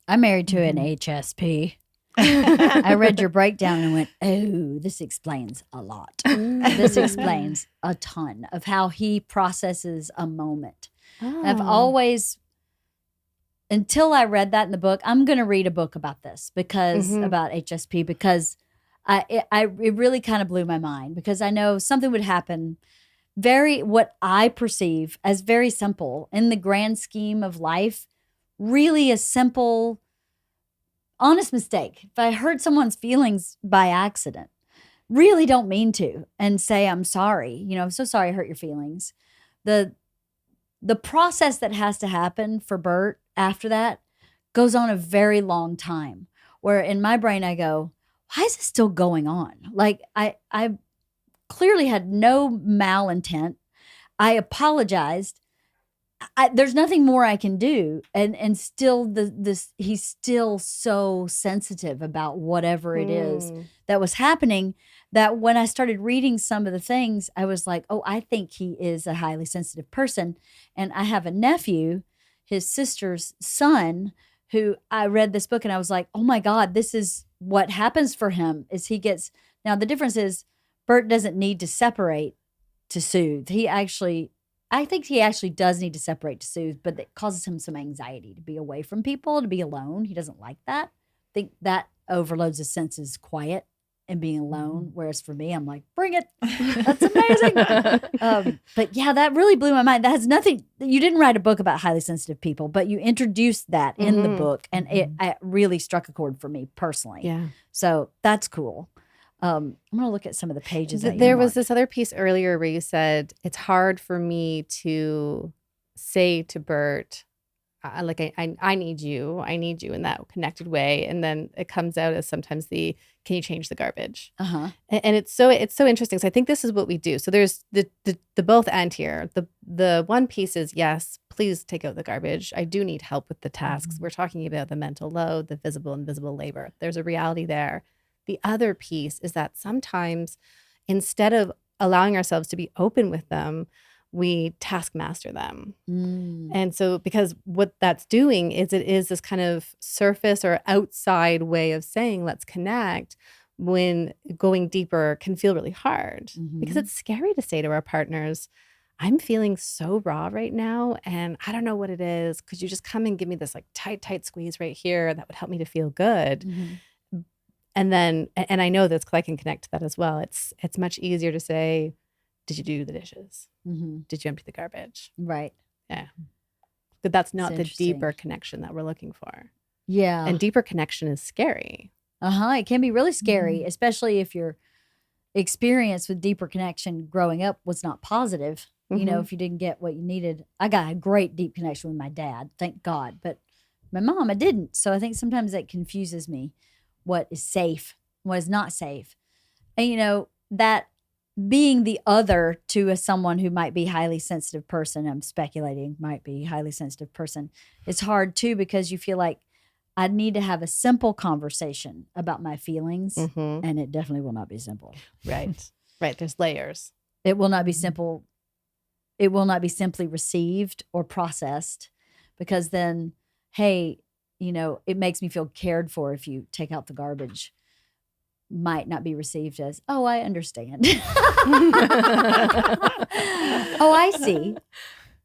S1: I'm married to an HSP. I read your breakdown and went, oh, this explains a lot. This explains a ton of how he processes a moment. I've always, until I read that in the book, I'm going to read a book about this about HSP, because it really kind of blew my mind, because I know something would happen what I perceive as very simple in the grand scheme of life, really a simple, honest mistake. If I hurt someone's feelings by accident, really don't mean to, and say, I'm sorry, you know, I'm so sorry I hurt your feelings. The process that has to happen for Bert after that goes on a very long time, where in my brain I go, why is this still going on? Like I clearly had no malintent. I apologized. There's nothing more I can do, and still he's still so sensitive about whatever it is that was happening, that when I started reading some of the things, I was like, oh, I think he is a highly sensitive person. And I have a nephew, his sister's son, who I read this book and I was like, oh my God, this is what happens for him. Is he gets, now the difference is Bert doesn't need to separate to soothe. I think he actually does need to separate to soothe, but it causes him some anxiety to be away from people, to be alone. He doesn't like that. I think that overloads his senses, quiet and being alone. Whereas for me, I'm like, bring it. That's amazing. But yeah, that really blew my mind. That has nothing, you didn't write a book about highly sensitive people, but you introduced that in the book, and it really struck a chord for me personally.
S2: Yeah.
S1: So that's cool. I'm going to look at some of the pages.
S2: There was this other piece earlier where you said, it's hard for me to say to Bert, I need you in that connected way. And then it comes out as sometimes can you change the garbage? And it's so interesting. So I think this is what we do. So there's the both and here. The one piece is, yes, please take out the garbage. I do need help with the tasks. We're talking about the mental load, the visible and invisible labor. There's a reality there. The other piece is that sometimes instead of allowing ourselves to be open with them, we taskmaster them. And so because what that's doing is it is this kind of surface or outside way of saying, let's connect, when going deeper can feel really hard. Because it's scary to say to our partners, I'm feeling so raw right now and I don't know what it is. Could you just come and give me this like tight squeeze right here? That would help me to feel good. And then, and I know this because I can connect to that as well. It's much easier to say, did you do the dishes? Did you empty the garbage?
S1: Right.
S2: Yeah. But that's not the deeper connection that we're looking for.
S1: Yeah.
S2: And deeper connection is scary.
S1: It can be really scary, especially if your experience with deeper connection growing up was not positive. You know, if you didn't get what you needed. I got a great deep connection with my dad, thank God. But my mom, I didn't. So I think sometimes that confuses me. What is safe, what is not safe. And, you know, that being the other to someone who might be highly sensitive person, I'm speculating, might be highly sensitive person, it's hard too, because you feel like I need to have a simple conversation about my feelings, and it definitely will not be simple.
S2: Right. There's layers.
S1: It will not be simple. It will not be simply received or processed, because then, hey, you know, it makes me feel cared for if you take out the garbage, might not be received as, oh, I understand. Oh, I see.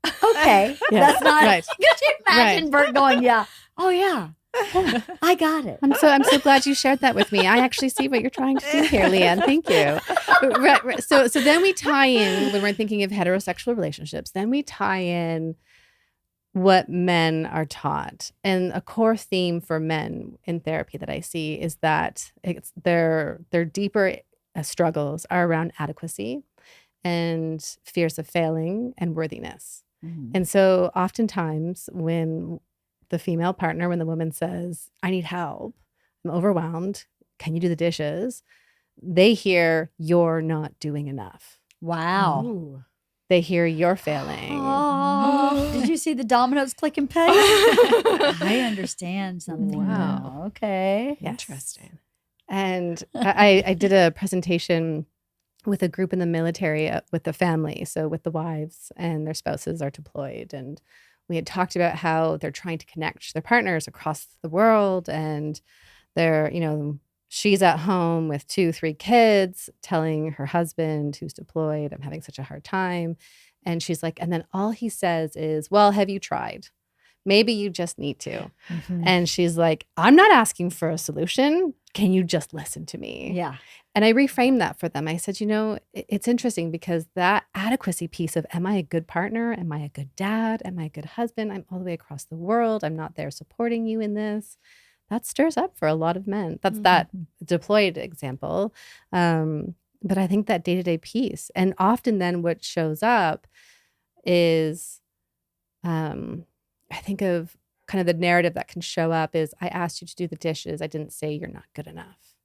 S1: Okay.
S2: Yeah.
S1: That's not,
S2: right.
S1: Could you imagine Bert going, yeah, oh yeah, I got it.
S2: I'm so glad you shared that with me. I actually see what you're trying to do here, LeeAnn. Thank you. Right. So then we tie in, when we're thinking of heterosexual relationships, then we tie in what men are taught. And a core theme for men in therapy that I see is that their deeper struggles are around adequacy and fears of failing and worthiness. And so oftentimes when the female partner, when the woman says, I need help, I'm overwhelmed, can you do the dishes? They hear, you're not doing enough.
S1: Wow.
S2: Ooh. They hear you're failing.
S1: Oh, did you see the dominoes click and pay? I understand something.
S3: Wow.
S1: Now. Okay.
S2: Yes.
S3: Interesting.
S2: And I did a presentation with a group in the military with the family, so with the wives and their spouses are deployed. And we had talked about how they're trying to connect their partners across the world. And they're, you know, she's at home with 2-3 kids telling her husband who's deployed, I'm having such a hard time. And she's like, and then all he says is, well, have you tried? Maybe you just need to. And she's like, I'm not asking for a solution. can you just listen to me?
S1: Yeah.
S2: And I reframed that for them. I said, it's interesting because that adequacy piece of, am I a good partner? Am I a good dad? Am I a good husband? I'm all the way across the world. I'm not there supporting you in this. That stirs up for a lot of men. That's that deployed example. But I think that day-to-day piece, and often then what shows up is, I think of kind of the narrative that can show up is, I asked you to do the dishes. I didn't say you're not good enough.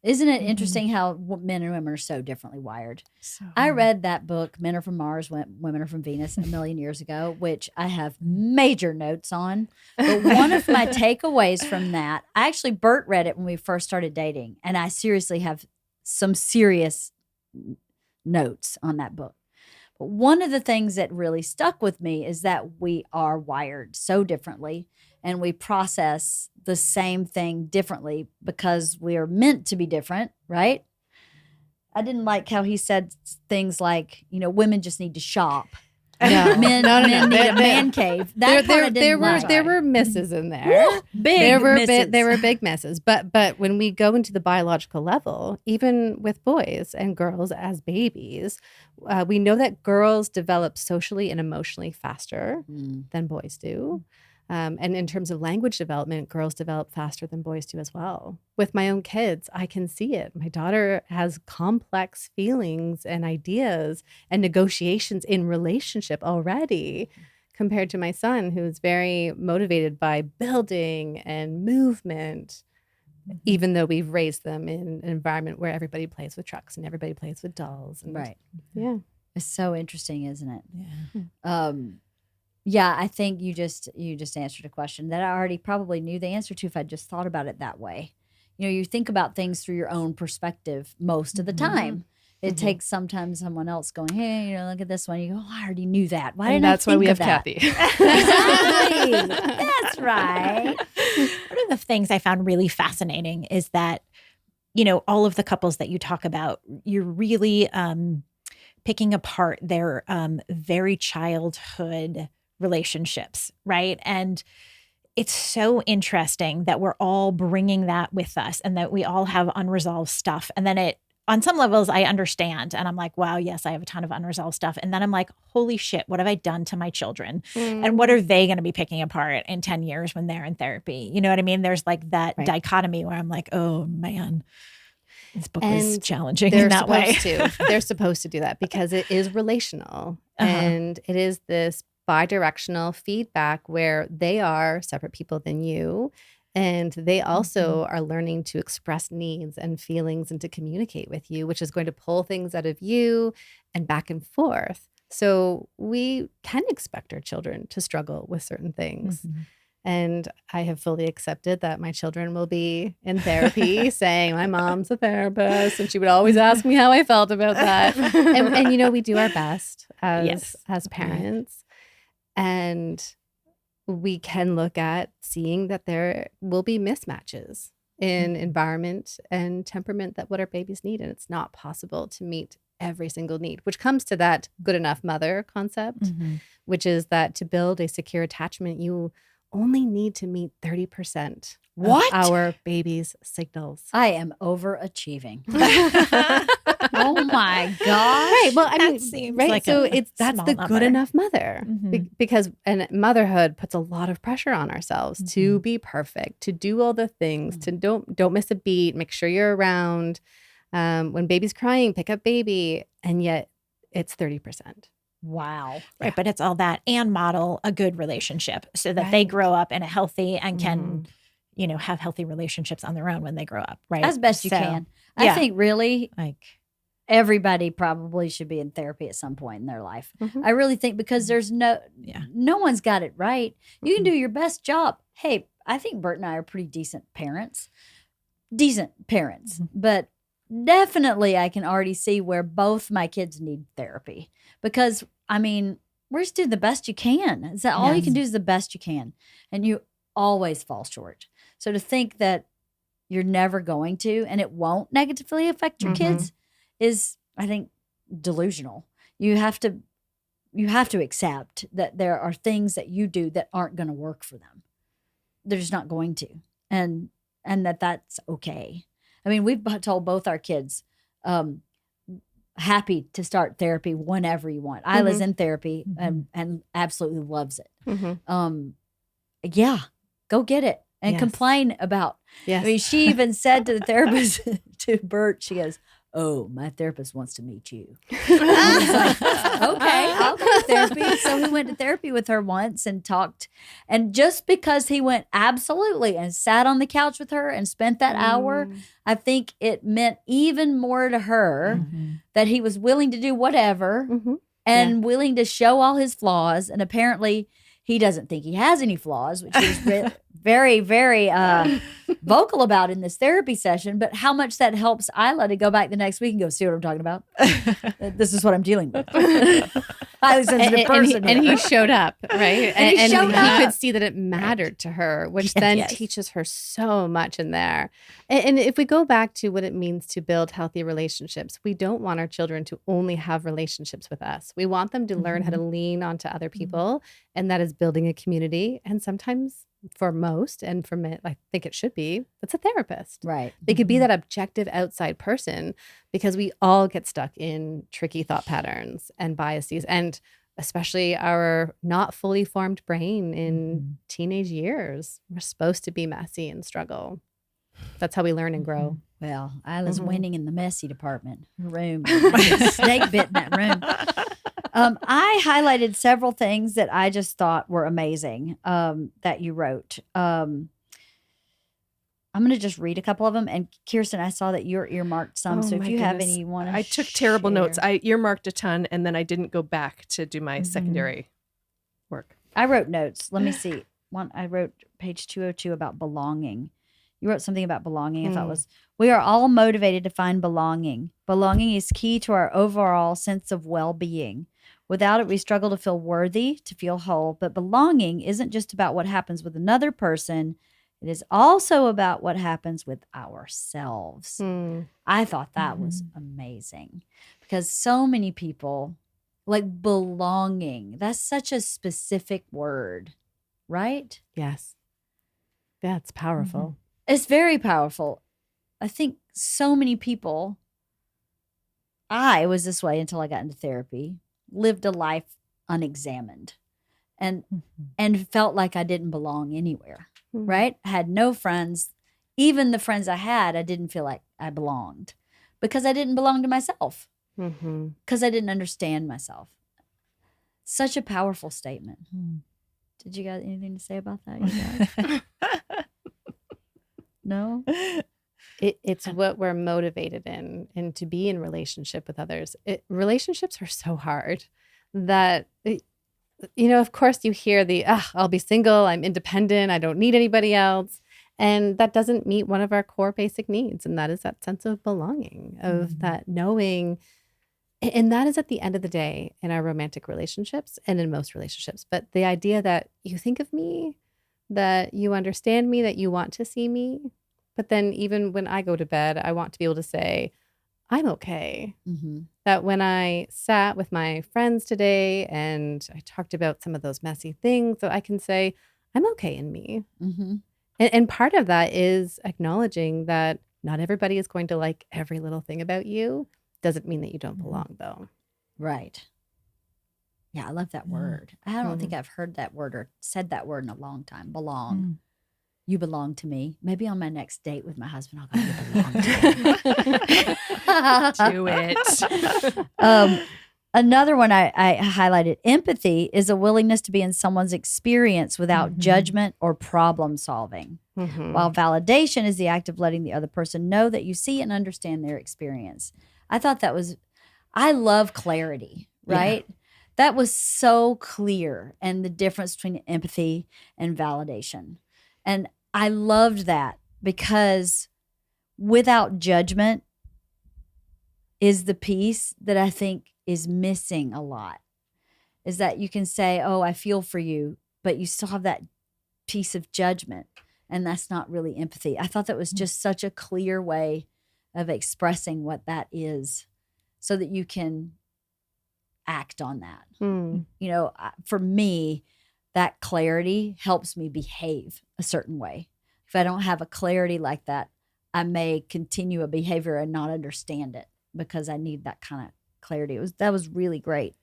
S1: Isn't it interesting how men and women are so differently wired?
S3: So
S1: I read that book, Men Are From Mars, Women Are From Venus, a million years ago, which I have major notes on. But one of my takeaways from that, Bert read it when we first started dating, and I seriously have some serious notes on that book. But one of the things that really stuck with me is that we are wired so differently, and we process the same thing differently because we are meant to be different, right? I didn't like how he said things like, women just need to shop.
S2: No,
S1: Men need a man cave. That part I didn't like.
S2: There were misses in there.
S1: Misses.
S2: There were big misses. But when we go into the biological level, even with boys and girls as babies, we know that girls develop socially and emotionally faster than boys do. And in terms of language development, girls develop faster than boys do as well. With my own kids, I can see it. My daughter has complex feelings and ideas and negotiations in relationship already compared to my son, who's very motivated by building and movement, even though we've raised them in an environment where everybody plays with trucks and everybody plays with dolls. And,
S1: right.
S2: Yeah.
S1: It's so interesting, isn't it?
S5: Yeah.
S1: Yeah, I think you just answered a question that I already probably knew the answer to if I just thought about it that way. You think about things through your own perspective most of the time. It takes sometimes someone else going, hey, look at this one. You go, oh, I already knew that. Why didn't I think
S3: we
S1: of
S3: have
S1: that?
S3: Cathy.
S1: Exactly. That's right.
S5: One of the things I found really fascinating is that, all of the couples that you talk about, you're really picking apart their very childhood relationships, right? And it's so interesting that we're all bringing that with us and that we all have unresolved stuff. And then on some levels, I understand. And I'm like, wow, yes, I have a ton of unresolved stuff. And then I'm like, holy shit, what have I done to my children? And what are they going to be picking apart in 10 years when they're in therapy? You know what I mean? There's like that dichotomy where I'm like, oh man, this book is challenging in that way.
S2: They're supposed to do that because it is relational. And it is this bi-directional feedback where they are separate people than you. And they also are learning to express needs and feelings and to communicate with you, which is going to pull things out of you and back and forth. So we can expect our children to struggle with certain things. And I have fully accepted that my children will be in therapy saying, my mom's a therapist. And she would always ask me how I felt about that. And we do our best as parents. And we can look at seeing that there will be mismatches in environment and temperament that what our babies need. And it's not possible to meet every single need, which comes to that good enough mother concept, which is that to build a secure attachment, you only need to meet 30% of our baby's signals.
S1: I am overachieving. Oh my gosh.
S2: Right. Well, I
S5: That
S2: mean,
S5: seems
S2: right.
S5: like
S2: So
S5: a
S2: that's
S5: small
S2: the
S5: number.
S2: good enough mother because and motherhood puts a lot of pressure on ourselves to be perfect, to do all the things, to don't miss a beat, make sure you're around. When baby's crying, pick up baby. And yet it's 30%.
S1: Wow.
S5: Right. But it's all that and model a good relationship so that they grow up in a healthy and can, have healthy relationships on their own when they grow up. Right.
S1: As best you can. I think really everybody probably should be in therapy at some point in their life. I really think because there's no one's got it right. You can do your best job. Hey, I think Bert and I are pretty decent parents, but definitely I can already see where both my kids need therapy because we're just doing the best you can. Is that all you can do is the best you can. And you always fall short. So to think that you're never going to, and it won't negatively affect your kids is, I think, delusional. You have to accept that there are things that you do that aren't going to work for them. They're just not going to. and that's okay. I mean, we've told both our kids, happy to start therapy whenever you want. Isla's in therapy and absolutely loves it. Yeah, go get it and complain about.
S2: Yes.
S1: I mean, she even said to the therapist, to Bert, she goes, "Oh, my therapist wants to meet you." I was like, okay, I'll go to therapy. So we went to therapy with her once and talked. And just because he went absolutely and sat on the couch with her and spent that hour, I think it meant even more to her that he was willing to do whatever and willing to show all his flaws. And apparently he doesn't think he has any flaws, which he was very, very vocal about in this therapy session. But how much that helps Isla to go back the next week and go, see what I'm talking about? This is what I'm dealing with. Highly sensitive person.
S2: And he showed up, right?
S1: And he showed up.
S2: He could see that it mattered to her, which then teaches her so much in there. And if we go back to what it means to build healthy relationships, we don't want our children to only have relationships with us. We want them to learn how to lean onto other people, and that is building a community. And sometimes, for most, and for me, I think it should be, it's a therapist.
S1: Right.
S2: They could be that objective outside person, because we all get stuck in tricky thought patterns and biases, and especially our not fully formed brain in teenage years. We're supposed to be messy and struggle. That's how we learn and grow.
S1: Well, Isla's winning in the messy department. Her room, snake bit in that room. I highlighted several things that I just thought were amazing that you wrote. I'm going to just read a couple of them. And Kirsten, I saw that you're earmarked some. So if you have any you want to
S3: I took terrible notes. I earmarked a ton, and then I didn't go back to do my secondary work.
S1: I wrote notes. Let me see. I wrote page 202 about belonging. You wrote something about belonging. I thought was, we are all motivated to find belonging. Belonging is key to our overall sense of well-being. Without it, we struggle to feel worthy, to feel whole. But belonging isn't just about what happens with another person. It is also about what happens with ourselves. I thought that was amazing, because so many people, like, belonging, that's such a specific word, right?
S2: Yes. That's powerful.
S1: It's very powerful. I think so many people, I was this way until I got into therapy, lived a life unexamined and felt like I didn't belong anywhere, right? I had no friends. Even the friends I had, I didn't feel like I belonged, because I didn't belong to myself, because I didn't understand myself. Such a powerful statement. Did you got anything to say about that, you guys? No?
S2: It's what we're motivated in, and to be in relationship with others. Relationships are so hard that, of course you hear I'll be single, I'm independent, I don't need anybody else. And that doesn't meet one of our core basic needs. And that is that sense of belonging, of that knowing. And that is at the end of the day in our romantic relationships and in most relationships. But the idea that you think of me, that you understand me, that you want to see me. But then even when I go to bed, I want to be able to say, I'm okay. That when I sat with my friends today and I talked about some of those messy things, that I can say, I'm okay in me. And part of that is acknowledging that not everybody is going to like every little thing about you. Doesn't mean that you don't belong, though.
S1: Right. Yeah, I love that word. I don't think I've heard that word or said that word in a long time. Belong. You belong to me. Maybe on my next date with my husband, I'll go, you belong to me.
S3: Do it.
S1: Another one I highlighted, empathy is a willingness to be in someone's experience without judgment or problem solving. While validation is the act of letting the other person know that you see and understand their experience. I thought that was, I love clarity, right? Yeah. That was so clear, and the difference between empathy and validation. And I loved that, because without judgment is the piece that I think is missing a lot, is that you can say, oh, I feel for you, but you still have that piece of judgment, and that's not really empathy. I thought that was just such a clear way of expressing what that is, so that you can act on that. For me, that clarity helps me behave a certain way. if I don't have a clarity like that, I may continue a behavior and not understand it because I need that kind of clarity. That was really great.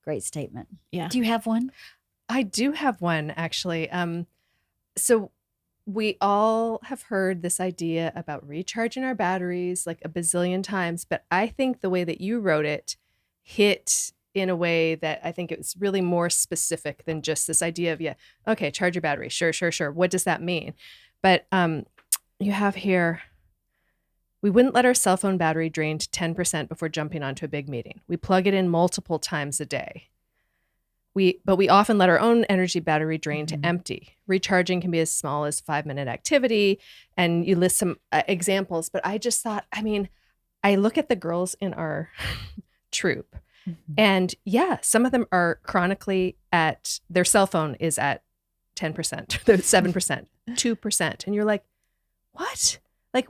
S1: Great statement.
S5: Yeah.
S1: Do you have one?
S3: I do have one, actually. So we all have heard this idea about recharging our batteries like a bazillion times, but I think the way that you wrote it hit in a way that I think it was really more specific than just this idea of, yeah, okay, charge your battery. Sure. What does that mean? But you have here, we wouldn't let our cell phone battery drain to 10% before jumping onto a big meeting. We plug it in multiple times a day. But we often let our own energy battery drain to empty. Recharging can be as small as 5-minute activity. And you list some examples, but I just thought, I mean, I look at the girls in our troop and yeah, some of them are chronically at their cell phone is at 10%, 7%, 2%. And you're like, what? Like,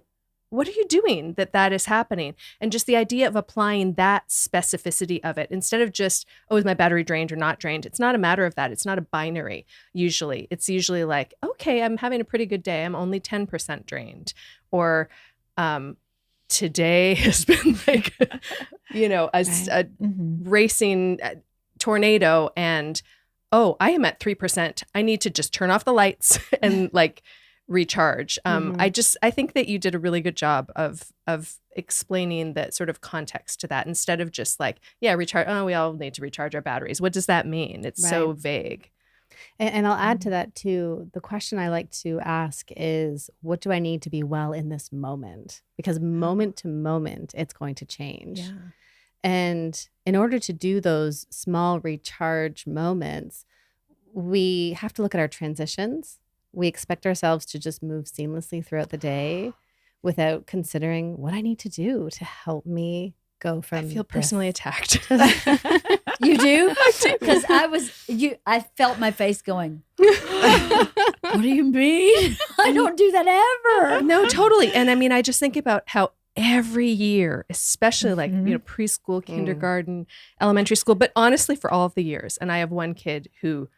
S3: what are you doing that is happening? And just the idea of applying that specificity of it instead of just, oh, is my battery drained or not drained? It's not a matter of that. It's not a binary usually. It's usually like, okay, I'm having a pretty good day. I'm only 10% drained. Or today has been like, a racing tornado and, oh, I am at 3%. I need to just turn off the lights and like recharge. I think that you did a really good job of explaining that sort of context to that instead of just like, yeah, recharge. Oh, we all need to recharge our batteries. What does that mean? It's so vague.
S2: And I'll add to that too. The question I like to ask is, what do I need to be well in this moment? Because moment to moment, it's going to change. Yeah. And in order to do those small recharge moments, we have to look at our transitions. We expect ourselves to just move seamlessly throughout the day without considering what I need to do to help me go from.
S3: I feel personally attacked.
S1: You do? I do. Because I felt my face going, what do you mean? I don't do that ever.
S3: No, totally. And I mean, I just think about how every year, especially like, preschool, kindergarten, elementary school, but honestly for all of the years. And I have one kid who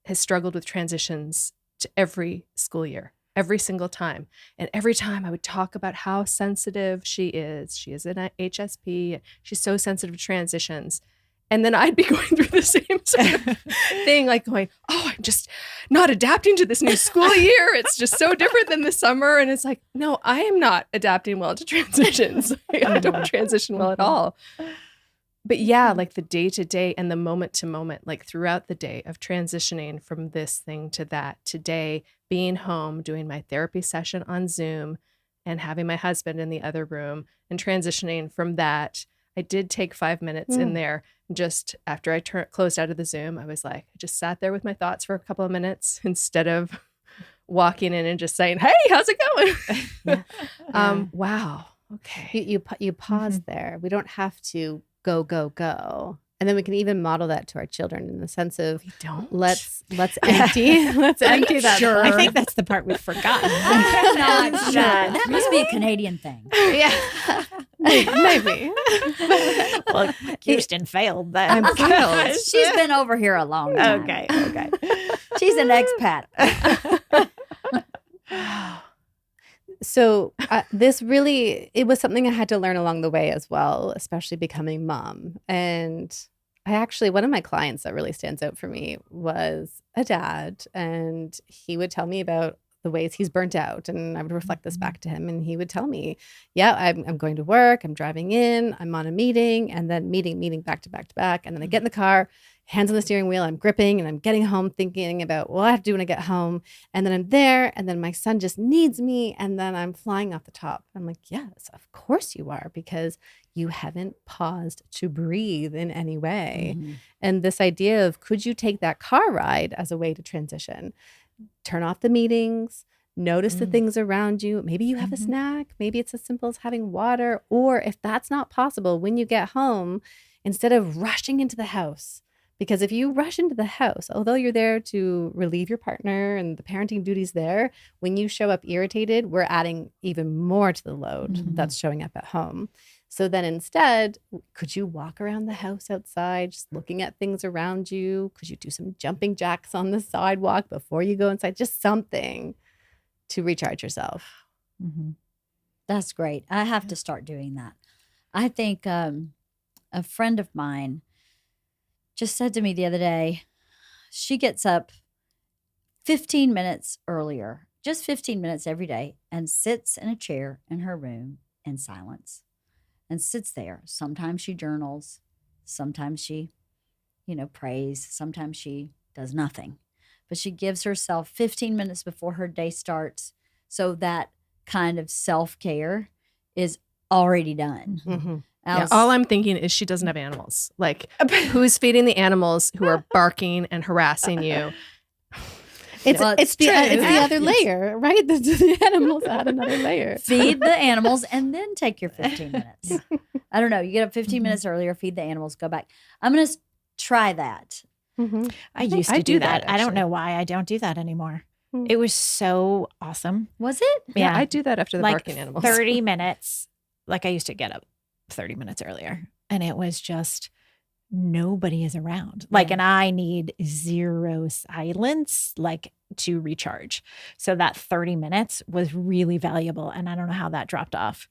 S3: has struggled with transitions to every school year, every single time. And every time I would talk about how sensitive she is. She is an HSP. She's so sensitive to transitions. And then I'd be going through the same sort of thing, like going, oh, I'm just not adapting to this new school year. It's just so different than the summer. And it's like, no, I am not adapting well to transitions. I don't transition well at all. But yeah, like the day to day and the moment to moment, like throughout the day of transitioning from this thing to that, today being home, doing my therapy session on Zoom and having my husband in the other room and transitioning from that. I did take 5 minutes in there. Just after I closed out of the Zoom, I was like, I just sat there with my thoughts for a couple of minutes instead of walking in and just saying, hey, how's it going? Wow. Okay.
S2: You pause there. We don't have to go. And then we can even model that to our children in the sense of let's empty that.
S5: Sure. I think that's the part we've forgotten.
S1: Not sure. That must be a Canadian thing.
S2: Yeah. Maybe.
S5: Well, Kirsten failed that.
S3: I'm failed.
S1: She's been over here a long time.
S5: Okay.
S1: She's an expat.
S2: So this really, it was something I had to learn along the way as well, especially becoming mom. And one of my clients that really stands out for me was a dad. And he would tell me about the ways he's burnt out. And I would reflect this back to him. And he would tell me, yeah, I'm going to work. I'm driving in. I'm on a meeting. And then meeting back to back to back. And then I get in the car, hands on the steering wheel. I'm gripping and I'm getting home thinking about what I have to do when I get home. And then I'm there. And then my son just needs me. And then I'm flying off the top. I'm like, yes, of course you are, because you haven't paused to breathe in any way. And this idea of, could you take that car ride as a way to transition? Turn off the meetings, notice the things around you. Maybe you have a snack. Maybe it's as simple as having water. Or if that's not possible, when you get home, instead of rushing into the house, because if you rush into the house, although you're there to relieve your partner and the parenting duties there, when you show up irritated, we're adding even more to the load that's showing up at home. So then instead, could you walk around the house outside, just looking at things around you? Could you do some jumping jacks on the sidewalk before you go inside? Just something to recharge yourself.
S1: Mm-hmm. That's great. I have to start doing that. I think a friend of mine just said to me the other day, she gets up 15 minutes earlier, just 15 minutes every day, and sits in a chair in her room in silence and sits there. Sometimes she journals. Sometimes she, prays. Sometimes she does nothing. But she gives herself 15 minutes before her day starts so that kind of self-care is already done.
S2: Mm-hmm.
S3: Yeah, all I'm thinking is she doesn't have animals. Like, who's feeding the animals who are barking and harassing you?
S2: It's the other layer, right? The animals add another layer.
S1: Feed the animals and then take your 15 minutes. I don't know. You get up 15 minutes earlier, feed the animals, go back. I'm going to try that.
S5: Mm-hmm. I used to do that. I don't know why I don't do that anymore. It was so awesome.
S1: Was it?
S3: Yeah, I do that after the barking animals.
S5: 30 minutes. Like I used to get up 30 minutes earlier, and it was just nobody is around. Like, and I need zero silence, like, to recharge. So that 30 minutes was really valuable, and I don't know how that dropped off.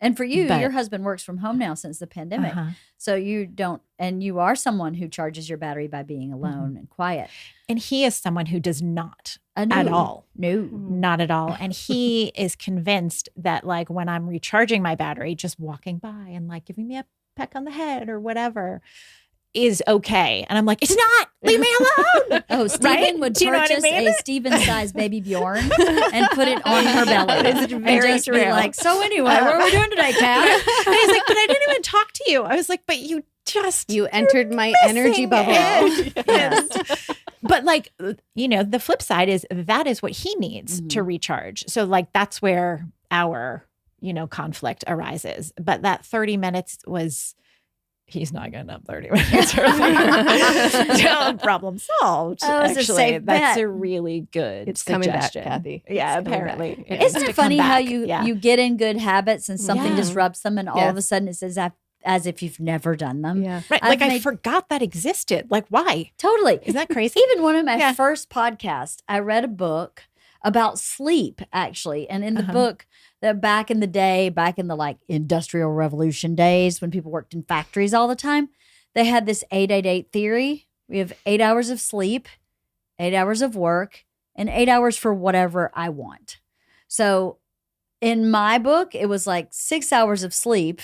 S1: And for you, your husband works from home now since the pandemic. So you don't, and you are someone who charges your battery by being alone and quiet.
S5: And he is someone who does not at all.
S1: No,
S5: not at all. And he is convinced that, like, when I'm recharging my battery, just walking by and like giving me a peck on the head or whatever is okay. And I'm like, it's not. Leave me alone.
S1: Oh, Stephen would purchase a Steven-sized baby Bjorn and put it on her belly.
S5: It's very
S1: and just
S5: true.
S1: Be like, so anyway, what are we doing today, Kat?
S5: And he's like, but I didn't even talk to you. I was like, but you
S2: entered my energy bubble.
S5: Yes. But like, the flip side is that is what he needs to recharge. So like, that's where our, conflict arises. But that 30 minutes was, he's not getting up 30 minutes early. Problem solved.
S1: Oh, it's
S5: actually,
S1: a safe
S5: that's
S1: bet.
S5: a really good
S2: It's coming back,
S5: suggestion.
S2: Kathy.
S5: Yeah,
S2: It's coming
S5: apparently.
S2: back.
S1: Isn't it funny how you get in good habits and something
S5: Yeah.
S1: disrupts them and all of a sudden it's as if you've never done them?
S3: Yeah.
S5: Right. Like I forgot that existed. Like, why?
S1: Totally.
S5: Isn't that crazy?
S1: Even one of my first podcasts, I read a book about sleep, actually. And in the book, that back in the day, back in the like Industrial Revolution days when people worked in factories all the time, they had this 8-8-8 theory. We have 8 hours of sleep, 8 hours of work, and 8 hours for whatever I want. So in my book, it was like 6 hours of sleep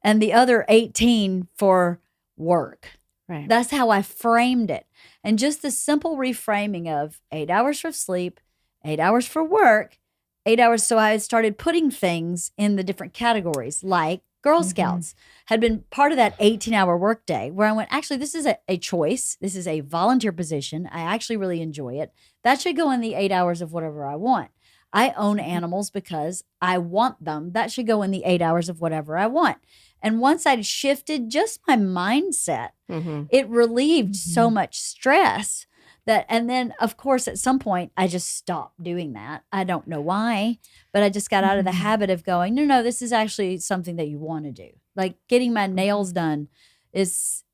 S1: and the other 18 for work.
S2: Right.
S1: That's how I framed it. And just the simple reframing of 8 hours for sleep, 8 hours for work, 8 hours. So I started putting things in the different categories, like Girl Scouts had been part of that 18-hour workday where I went, actually, this is a choice. This is a volunteer position. I actually really enjoy it. That should go in the 8 hours of whatever I want. I own animals because I want them. That should go in the 8 hours of whatever I want. And once I'd shifted just my mindset, it relieved so much stress and then of course, at some point I just stopped doing that. I don't know why, but I just got out of the habit of going, no, this is actually something that you want to do. Like getting my nails done is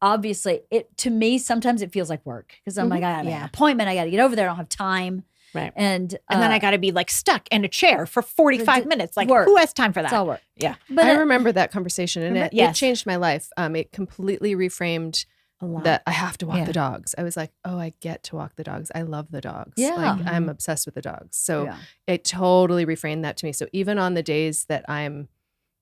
S1: obviously to me, sometimes it feels like work because I'm like, I got an appointment. I got to get over there. I don't have time.
S2: Right.
S1: And
S5: then I got to be like stuck in a chair for 45 minutes. Like
S1: work.
S5: Who has time for that?
S1: It's all work.
S5: Yeah.
S1: But
S3: I remember that conversation and it
S5: Yes.
S3: changed my life. It completely reframed
S5: A lot.
S3: that I have to walk
S5: Yeah.
S3: the dogs. I was like, oh, I get to walk the dogs. I love the dogs.
S1: Yeah.
S3: Like I'm obsessed with the dogs. So
S1: Yeah.
S3: it totally reframed that to me. So even on the days that I'm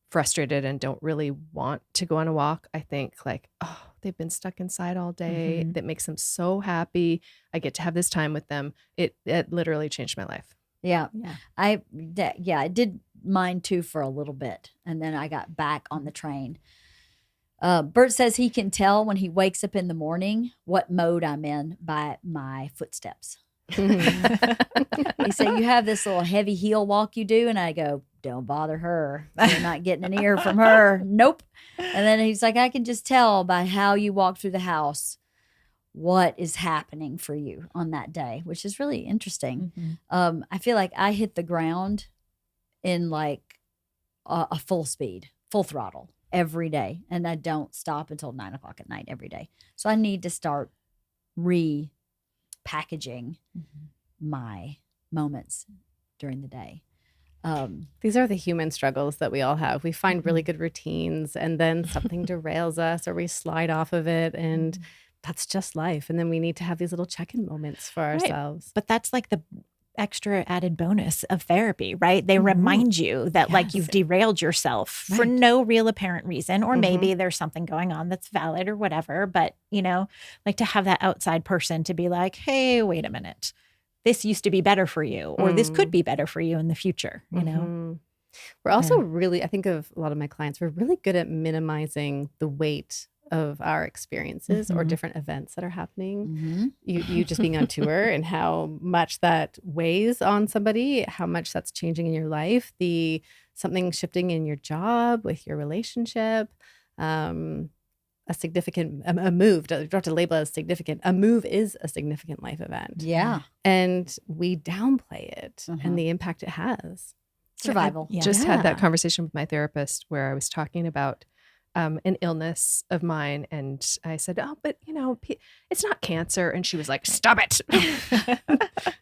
S3: frustrated and don't really want to go on a walk, I think like, oh, they've been stuck inside all day. That makes them so happy. I get to have this time with them. It literally changed my life.
S1: Yeah.
S5: Yeah.
S1: I did mine too for a little bit. And then I got back on the train. Bert says he can tell when he wakes up in the morning what mode I'm in by my footsteps. He said, you have this little heavy heel walk you do. And I go, don't bother her. You're not getting an ear from her. Nope. And then he's like, I can just tell by how you walk through the house what is happening for you on that day, which is really interesting. I feel like I hit the ground in like a full speed, full throttle every day. And I don't stop until 9 o'clock at night every day. So I need to start repackaging my moments during the day.
S2: These are the human struggles that we all have. We find really good routines and then something derails us or we slide off of it, and that's just life. And then we need to have these little check-in moments for ourselves.
S5: But that's like the extra added bonus of therapy, right? They remind you that like you've derailed yourself for no real apparent reason, or maybe there's something going on that's valid or whatever. But, you know, like to have that outside person to be like, hey, wait a minute. This used to be better for you, or this could be better for you in the future, you know?
S2: We're also really, I think of a lot of my clients, we're really good at minimizing the weight of our experiences or different events that are happening. You just being on tour and how much that weighs on somebody, how much that's changing in your life, something shifting in your job, with your relationship, a significant a move. You don't have to label it as significant. A move is a significant life event.
S1: Yeah.
S2: And we downplay it and the impact it has.
S1: Survival.
S3: Just had that conversation with my therapist where I was talking about an illness of mine, and I said, "Oh, but you know, it's not cancer." And she was like, "Stop it,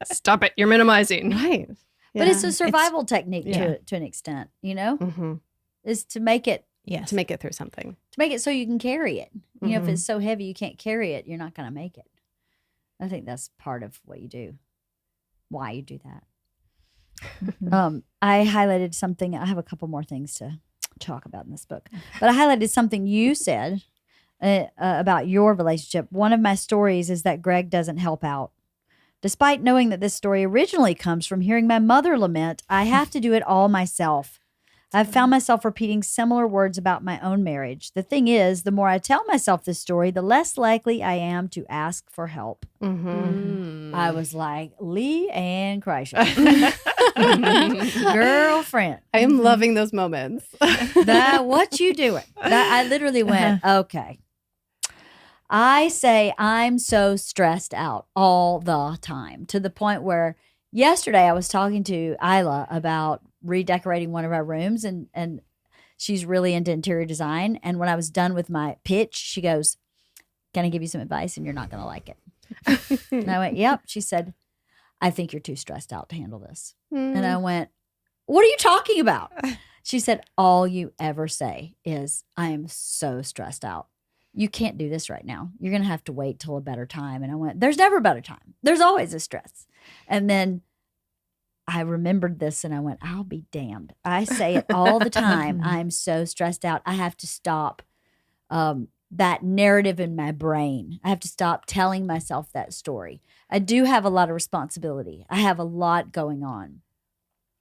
S3: stop it! You're minimizing."
S2: Right.
S1: But it's a survival technique to an extent, you know, is to make it.
S2: To make it through something.
S1: To make it so you can carry it. You know, if it's so heavy you can't carry it, you're not going to make it. I think that's part of what you do, why you do that. I highlighted something. I have a couple more things to talk about in this book. But I highlighted something you said about your relationship. One of my stories is that Greg doesn't help out. Despite knowing that this story originally comes from hearing my mother lament, I have to do it all myself. I've found myself repeating similar words about my own marriage. The thing is, the more I tell myself this story, the less likely I am to ask for help. I was like, LeeAnn Kreischer. Girlfriend.
S2: I am loving those moments.
S1: What you doing? I literally went, okay. I say I'm so stressed out all the time, to the point where yesterday I was talking to Isla about redecorating one of our rooms, and she's really into interior design. And when I was done with my pitch, she goes, "Can I give you some advice? And you're not going to like it." And I went, "Yep." She said, "I think you're too stressed out to handle this." And I went, "What are you talking about?" She said, "All you ever say is, I am so stressed out. You can't do this right now. You're going to have to wait till a better time." And I went, "There's never a better time. There's always a stress." And then I remembered this and I went, I'll be damned. I say it all the time. I'm so stressed out. I have to stop that narrative in my brain. I have to stop telling myself that story. I do have a lot of responsibility. I have a lot going on.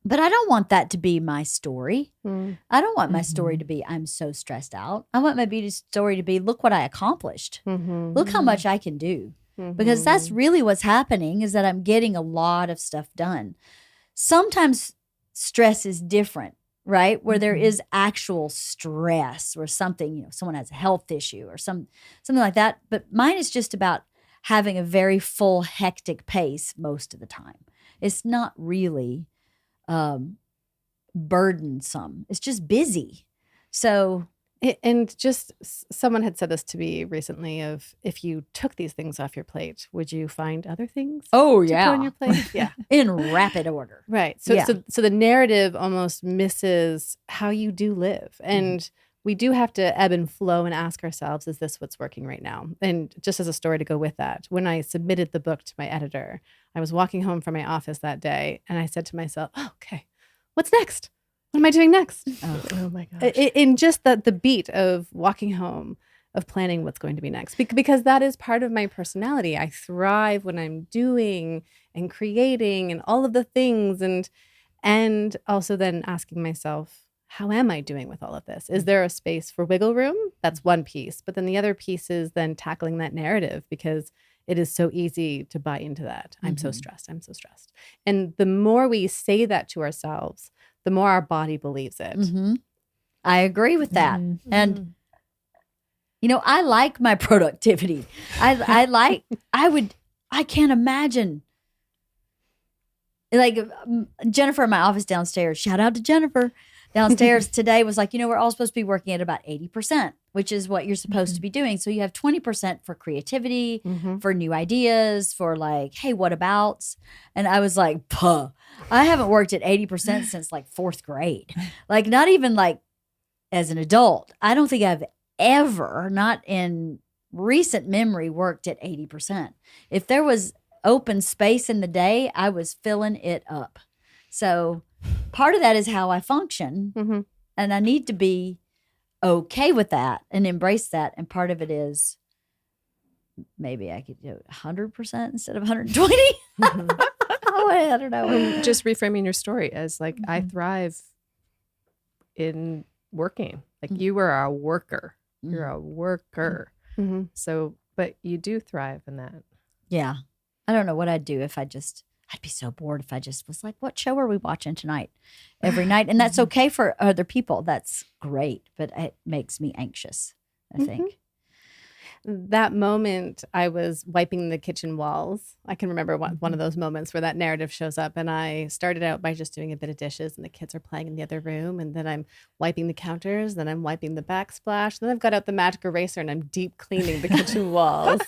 S1: But I don't want that to be my story. I don't want my story to be, I'm so stressed out. I want my beauty story to be, look what I accomplished. Look how much I can do. Because that's really what's happening, is that I'm getting a lot of stuff done. Sometimes stress is different, right? Where there is actual stress, or something, you know, someone has a health issue or something like that. But mine is just about having a very full, hectic pace most of the time. It's not really burdensome. It's just busy. So
S2: and just someone had said this to me recently, of if you took these things off your plate, would you find other things to put on your plate? Yeah.
S1: In rapid order.
S2: Right. So the narrative almost misses how you do live. And we do have to ebb and flow and ask ourselves, is this what's working right now? And just as a story to go with that, when I submitted the book to my editor, I was walking home from my office that day and I said to myself, oh, okay, what's next? What am I doing next?
S3: Oh my gosh.
S2: In just the beat of walking home, of planning what's going to be next. Because that is part of my personality. I thrive when I'm doing and creating and all of the things. And also then asking myself, how am I doing with all of this? Is there a space for wiggle room? That's one piece. But then the other piece is then tackling that narrative, because it is so easy to buy into that. I'm so stressed. I'm so stressed. And the more we say that to ourselves, the more our body believes it.
S1: I agree with that. And, you know, I like my productivity. I can't imagine. Like Jennifer in my office downstairs, shout out to Jennifer downstairs today, was like, you know, we're all supposed to be working at about 80%, which is what you're supposed to be doing. So you have 20% for creativity, for new ideas, for like, hey, what abouts? And I was like, puh, I haven't worked at 80% since like 4th grade. Like not even like as an adult. I don't think I've ever, not in recent memory, worked at 80%. If there was open space in the day, I was filling it up. So part of that is how I function. And I need to be okay with that and embrace that. And part of it is maybe I could do 100% instead of 120. Oh, I don't know.
S3: Just reframing your story as like, I thrive in working. Like you were a worker. You're a worker. So, but you do thrive in that.
S1: Yeah. I don't know what I'd do if I'd be so bored if I just was like, what show are we watching tonight? Every night. And that's okay for other people. That's great. But it makes me anxious, I think.
S2: That moment I was wiping the kitchen walls. I can remember one of those moments where that narrative shows up, and I started out by just doing a bit of dishes and the kids are playing in the other room, and then I'm wiping the counters, then I'm wiping the backsplash, then I've got out the magic eraser and I'm deep cleaning the kitchen walls.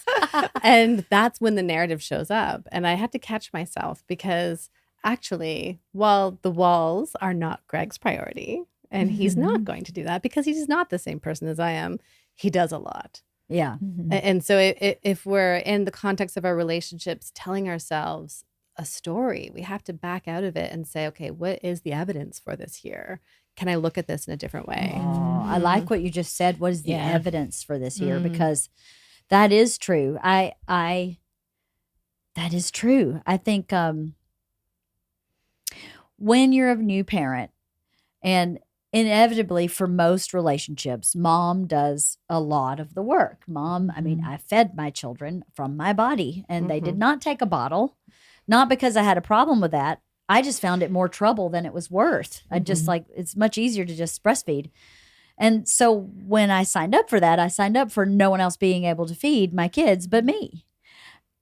S2: And that's when the narrative shows up, and I had to catch myself because actually, while the walls are not Greg's priority, and he's not going to do that because he's not the same person as I am, he does a lot.
S1: Yeah.
S2: And so if we're in the context of our relationships, telling ourselves a story, we have to back out of it and say, okay, what is the evidence for this here? Can I look at this in a different way?
S1: Oh, I like what you just said. What is the evidence for this here? Because that is true. That is true. I think when you're a new parent, and inevitably for most relationships, mom does a lot of the work. Mom, I mean, I fed my children from my body, and they did not take a bottle, not because I had a problem with that. I just found it more trouble than it was worth. I just like, it's much easier to just breastfeed. And so when I signed up for that, I signed up for no one else being able to feed my kids but me.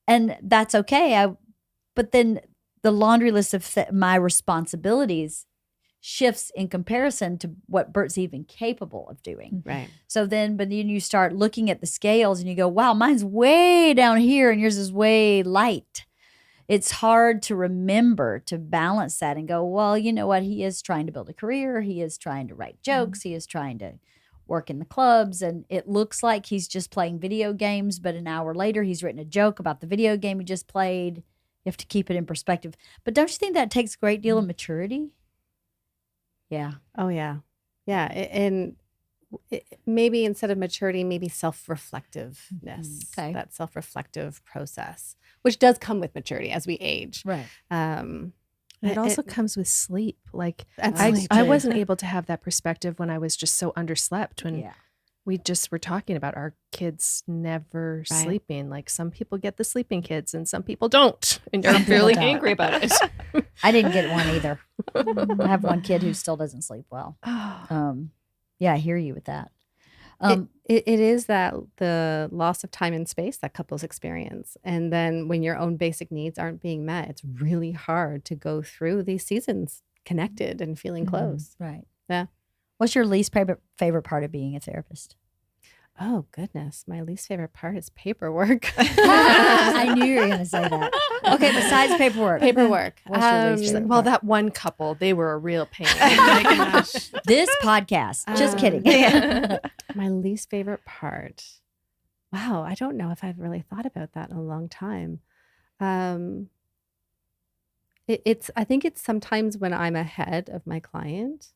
S1: And that's okay. But then the laundry list of my responsibilities shifts in comparison to what Bert's even capable of doing.
S2: Right.
S1: So then, but then you start looking at the scales and you go, wow, mine's way down here and yours is way light. It's hard to remember to balance that and go, well, you know what? He is trying to build a career. He is trying to write jokes. He is trying to work in the clubs. And it looks like he's just playing video games, but an hour later, he's written a joke about the video game he just played. You have to keep it in perspective. But don't you think that takes a great deal of maturity? Yeah.
S2: Oh, yeah. Yeah. And maybe instead of maturity, maybe self-reflectiveness,
S1: Okay.
S2: that self-reflective process, which does come with maturity as we age.
S1: Right.
S3: It also comes with sleep. Like
S2: Sleep,
S3: I
S2: too.
S3: wasn't able to have that perspective when I was just so underslept, when
S1: Yeah.
S3: we just were talking about our kids never
S2: Right.
S3: sleeping. Like some people get the sleeping kids and some people don't. And you're
S1: Some people
S3: really
S1: don't.
S3: angry about it.
S1: I didn't get one either. I have one kid who still doesn't sleep well. Yeah, I hear you with that.
S2: It is that the loss of time and space that couples experience. And then when your own basic needs aren't being met, it's really hard to go through these seasons connected and feeling close.
S1: Right.
S2: Yeah.
S1: What's your least favorite part of being a therapist?
S2: Oh, goodness. My least favorite part is paperwork.
S1: I knew you were going to say that. Okay, besides paperwork.
S2: Paperwork.
S1: What's your least favorite
S3: Well,
S1: part?
S3: that one couple, they were a real pain. Oh my gosh.
S1: This podcast. Just kidding.
S2: My least favorite part. Wow, I don't know if I've really thought about that in a long time. I think it's sometimes when I'm ahead of my client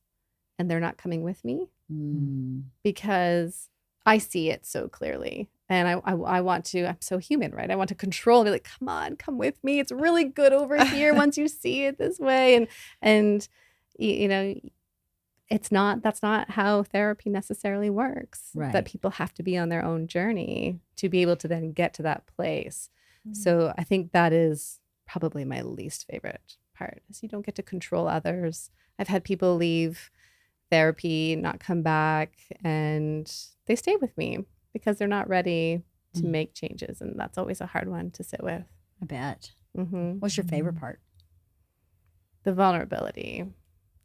S2: and they're not coming with me because I see it so clearly. And I want to, I'm so human, right? I want to control, be like, come on, come with me. It's really good over here once you see it this way. And you know, that's not how therapy necessarily works.
S1: Right.
S2: That people have to be on their own journey to be able to then get to that place. So I think that is probably my least favorite part, is you don't get to control others. I've had people leave therapy, not come back, and they stay with me because they're not ready to make changes. And that's always a hard one to sit with.
S1: I bet.
S2: Mm-hmm.
S1: What's your favorite part?
S2: The vulnerability,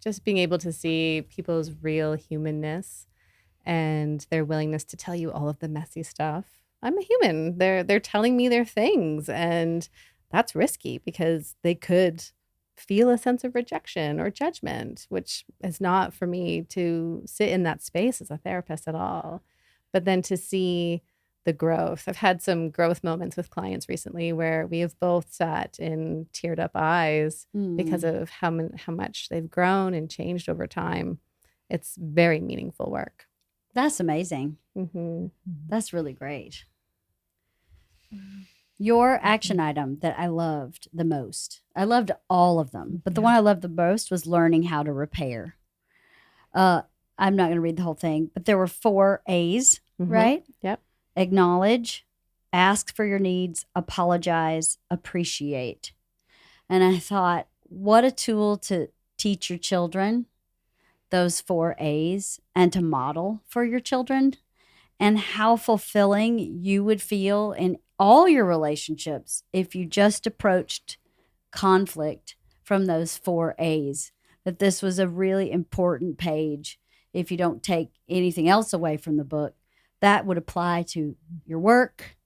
S2: just being able to see people's real humanness and their willingness to tell you all of the messy stuff. I'm a human. They're telling me their things, and that's risky because they could feel a sense of rejection or judgment, which is not for me to sit in that space as a therapist at all. But then to see the growth. I've had some growth moments with clients recently where we have both sat in teared up eyes because of how much they've grown and changed over time. It's very meaningful work.
S1: That's amazing.
S2: Mm-hmm.
S1: That's really great. Your action item that I loved the most, I loved all of them, but the one I loved the most was learning how to repair. I'm not going to read the whole thing, but there were 4 A's, right?
S2: Yep.
S1: Acknowledge, ask for your needs, apologize, appreciate. And I thought, what a tool to teach your children those 4 A's and to model for your children, and how fulfilling you would feel in all your relationships if you just approached conflict from those 4 A's. That this was a really important page. If you don't take anything else away from the book, that would apply to your work,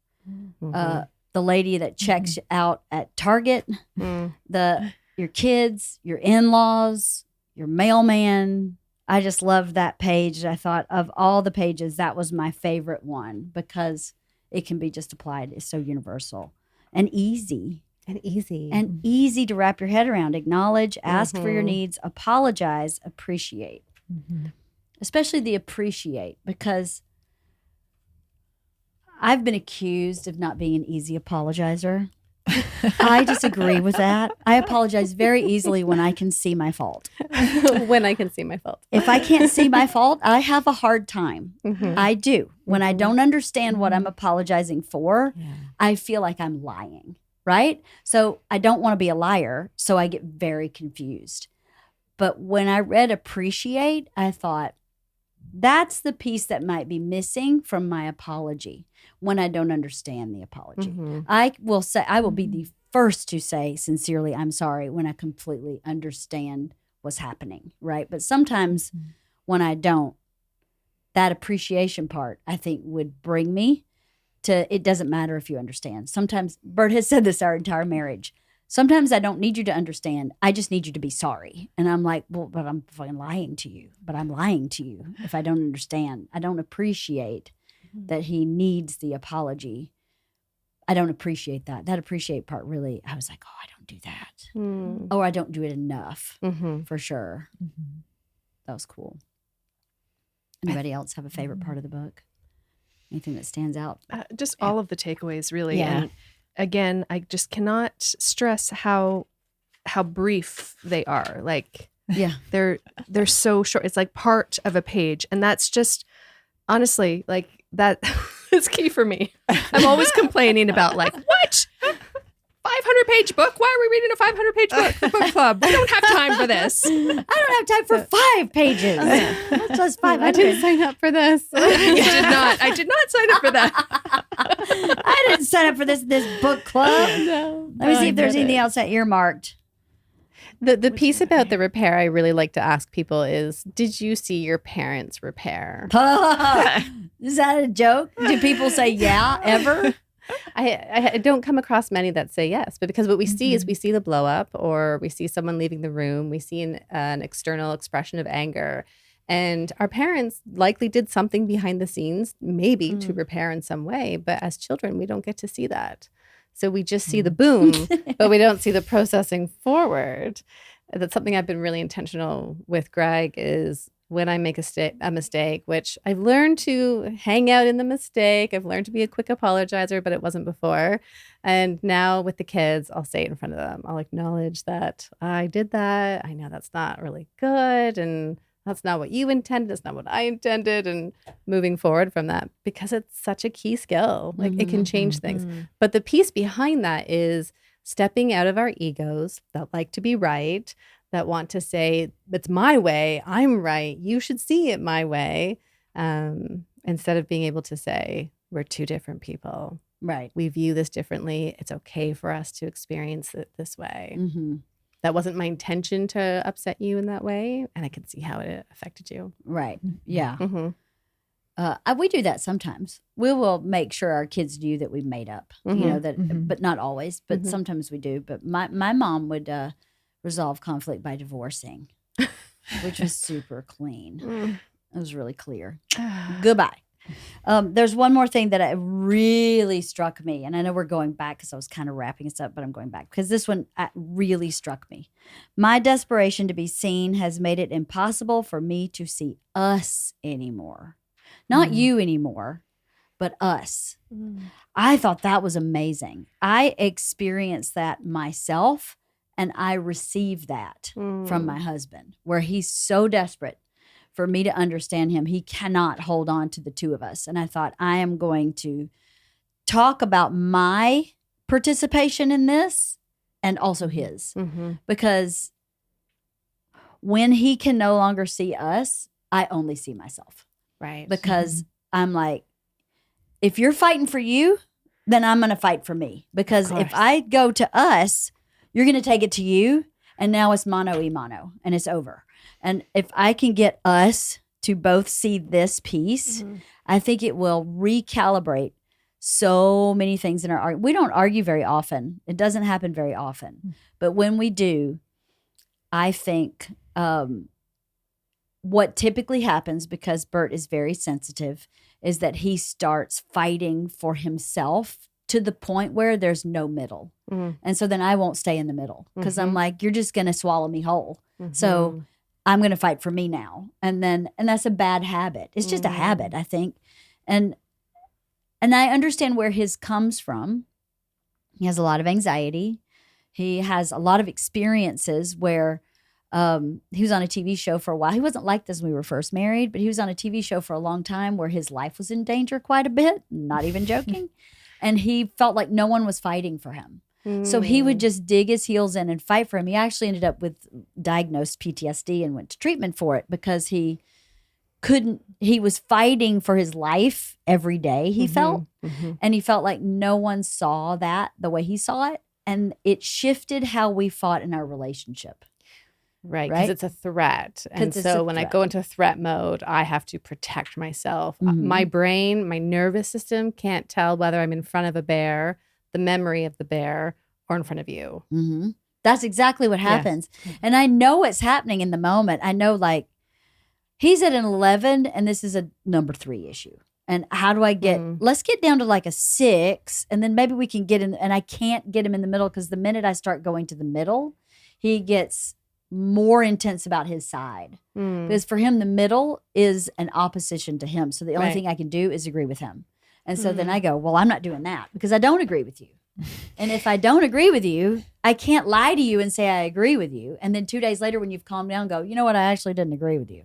S1: the lady that checks out at Target, your kids, your in-laws, your mailman. I just loved that page. I thought of all the pages, that was my favorite one because it can be just applied. It's so universal and easy.
S2: And easy.
S1: And easy to wrap your head around. Acknowledge, ask for your needs, apologize, appreciate. Especially the appreciate, because I've been accused of not being an easy apologizer. I disagree with that. I apologize very easily when I can see my fault.
S2: When I can see my fault.
S1: If I can't see my fault, I have a hard time. I do. When I don't understand what I'm apologizing for, I feel like I'm lying, right? So I don't want to be a liar, so I get very confused. But when I read appreciate, I thought, that's the piece that might be missing from my apology when I don't understand the apology. I will be the first to say sincerely, I'm sorry, when I completely understand what's happening, right? But sometimes when I don't, that appreciation part, I think, would bring me to, it doesn't matter if you understand. Sometimes, Bert has said this our entire marriage. Sometimes I don't need you to understand. I just need you to be sorry. And I'm like, well, but I'm fucking lying to you. But I'm lying to you if I don't understand. I don't appreciate that he needs the apology. I don't appreciate that. That appreciate part really, I was like, oh, I don't do that. Or I don't do it enough for sure. That was cool. Anybody else have a favorite part of the book? Anything that stands out?
S3: Just all of the takeaways, really.
S1: Yeah.
S3: And again, I just cannot stress how brief they are. Like,
S1: Yeah.
S3: they're so short. It's like part of a page, and that's just honestly like that is key for me. I'm always complaining about like, what? 500-page book? Why are we reading a 500-page book for book club? We don't have time for this.
S1: I don't have time for 5 pages. That's just 500.
S2: I didn't sign up for this.
S3: You did not. I did not sign up for that.
S1: I didn't sign up for this book club.
S2: No.
S1: Let me see if there's anything else that earmarked.
S2: The piece about the repair I really like to ask people is, did you see your parents repair?
S1: Is that a joke? Do people say yeah ever?
S2: I don't come across many that say yes, but because what we see is we see the blow up, or we see someone leaving the room. We see an external expression of anger. And our parents likely did something behind the scenes, maybe to repair in some way. But as children, we don't get to see that. So we just see the boom, but we don't see the processing forward. That's something I've been really intentional with Greg is when I make a mistake, which I've learned to hang out in the mistake. I've learned to be a quick apologizer, but it wasn't before. And now with the kids, I'll say it in front of them. I'll acknowledge that I did that. I know that's not really good. And that's not what you intended. It's not what I intended. And moving forward from that, because it's such a key skill. Like it can change things. But the piece behind that is stepping out of our egos that like to be right, that want to say, it's my way, I'm right, you should see it my way, instead of being able to say, we're 2 different people.
S1: Right.
S2: We view this differently. It's okay for us to experience it this way. That wasn't my intention to upset you in that way. And I can see how it affected you.
S1: Right. Yeah. We do that sometimes. We will make sure our kids knew that we made up, but not always, but sometimes we do. But my mom would resolve conflict by divorcing, which was super clean. It was really clear. Goodbye. There's one more thing that really struck me, and I know we're going back because I was kind of wrapping this up, but I'm going back because this one really struck me. My desperation to be seen has made it impossible for me to see us anymore. Not you anymore, but us. I thought that was amazing. I experienced that myself, and I received that from my husband, where he's so desperate for me to understand him. He cannot hold on to the two of us. And I thought, I am going to talk about my participation in this and also his. Because when he can no longer see us, I only see myself.
S2: Right.
S1: Because I'm like, if you're fighting for you, then I'm going to fight for me. Because if I go to us, you're going to take it to you. And now it's mano y mano and it's over. And if I can get us to both see this piece, I think it will recalibrate so many things in our argument. We don't argue very often. It doesn't happen very often. But when we do, I think what typically happens, because Bert is very sensitive, is that he starts fighting for himself to the point where there's no middle. And so then I won't stay in the middle because I'm like, you're just going to swallow me whole. So I'm going to fight for me now. And that's a bad habit. It's just a habit, I think. And I understand where his comes from. He has a lot of anxiety. He has a lot of experiences where he was on a TV show for a while. He wasn't like this when we were first married, but he was on a TV show for a long time where his life was in danger quite a bit, not even joking. And he felt like no one was fighting for him. So he would just dig his heels in and fight for him. He actually ended up with diagnosed PTSD and went to treatment for it because he was fighting for his life every day, he felt. And he felt like no one saw that the way he saw it. And it shifted how we fought in our relationship.
S2: Right, because it's a threat. And so when I go into threat mode, I have to protect myself. My brain, my nervous system can't tell whether I'm in front of a bear, the memory of the bear, or in front of you.
S1: That's exactly what happens. And I know what's happening in the moment. I know, like, he's at an 11 and this is a number 3 issue. And how do I let's get down to like a 6 and then maybe we can get in. And I can't get him in the middle because the minute I start going to the middle, he gets more intense about his side. Because for him, the middle is an opposition to him. So the only thing I can do is agree with him. And so then I go, well, I'm not doing that because I don't agree with you. And if I don't agree with you, I can't lie to you and say I agree with you. And then 2 days later when you've calmed down, go, you know what? I actually didn't agree with you.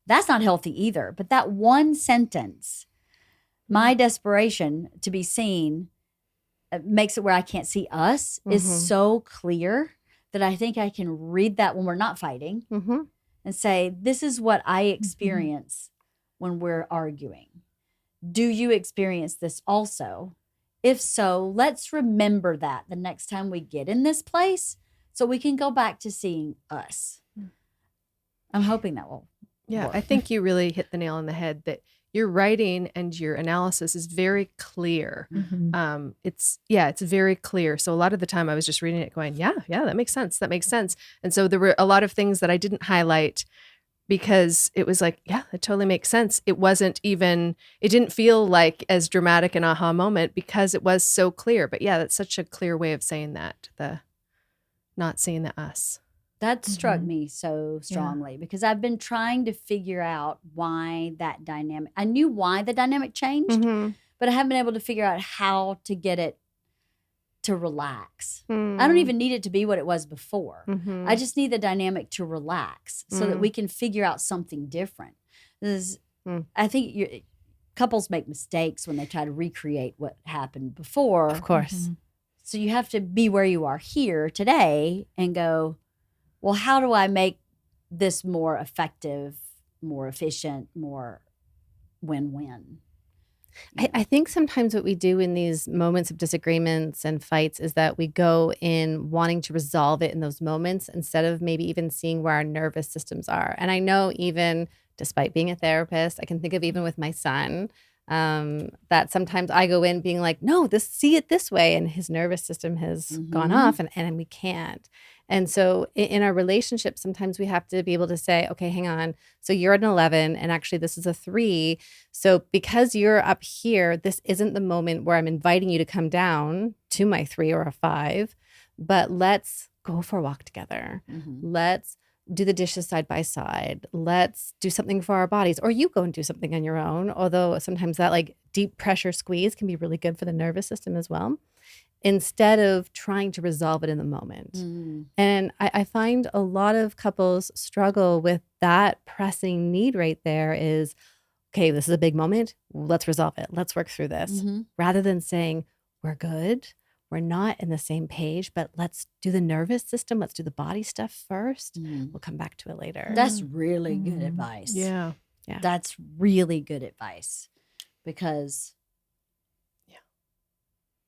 S1: That's not healthy either. But that one sentence, my desperation to be seen, makes it where I can't see us, is so clear that I think I can read that when we're not fighting and say, this is what I experience when we're arguing. Do you experience this also? If so, let's remember that the next time we get in this place so we can go back to seeing us. I'm hoping that will work.
S3: I think you really hit the nail on the head that your writing and your analysis is very clear. It's very clear. So a lot of the time I was just reading it going, yeah, that makes sense. That makes sense. And so there were a lot of things that I didn't highlight because it was like, yeah, it totally makes sense. It didn't feel like as dramatic an aha moment because it was so clear. But yeah, that's such a clear way of saying that, the not seeing the us.
S1: That struck me so strongly because I've been trying to figure out why that dynamic, I knew why the dynamic changed, but I haven't been able to figure out how to get it to relax. I don't even need it to be what it was before. I just need the dynamic to relax so that we can figure out something different. I think couples make mistakes when they try to recreate what happened before.
S2: Of course.
S1: So you have to be where you are here today and go, well, how do I make this more effective, more efficient, more win-win?
S2: I think sometimes what we do in these moments of disagreements and fights is that we go in wanting to resolve it in those moments instead of maybe even seeing where our nervous systems are. And I know even despite being a therapist. I can think of even with my son, that sometimes I go in being like, no, see it this way. And his nervous system has gone off and we can't. And so in our relationship, sometimes we have to be able to say, okay, hang on. So you're an 11 and actually this is a 3. So because you're up here, this isn't the moment where I'm inviting you to come down to my 3 or a 5, but let's go for a walk together. Let's do the dishes side by side. Let's do something for our bodies, or you go and do something on your own. Although sometimes that like deep pressure squeeze can be really good for the nervous system as well, instead of trying to resolve it in the moment. And I find a lot of couples struggle with that pressing need right there is, okay, this is a big moment. Let's resolve it. Let's work through this. Rather than saying, we're good. We're not in the same page, but let's do the nervous system. Let's do the body stuff first. We'll come back to it later.
S1: That's really good advice.
S3: Yeah.
S1: That's really good advice, because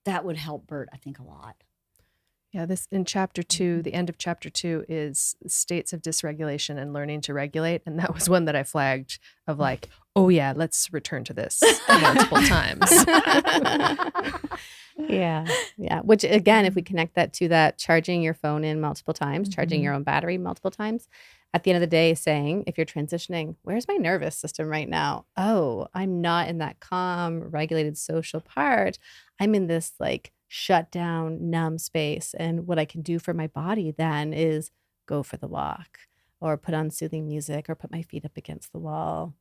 S1: that would help Bert, I think, a lot.
S3: Yeah, this in chapter 2, the end of chapter 2 is states of dysregulation and learning to regulate. And that was one that I flagged of like, oh yeah, let's return to this multiple times.
S2: Yeah. Which again, if we connect that to that charging your phone in multiple times, charging your own battery multiple times, at the end of the day saying, if you're transitioning, where's my nervous system right now? Oh, I'm not in that calm, regulated social part. I'm in this like shut down, numb space. And what I can do for my body then is go for the walk or put on soothing music or put my feet up against the wall.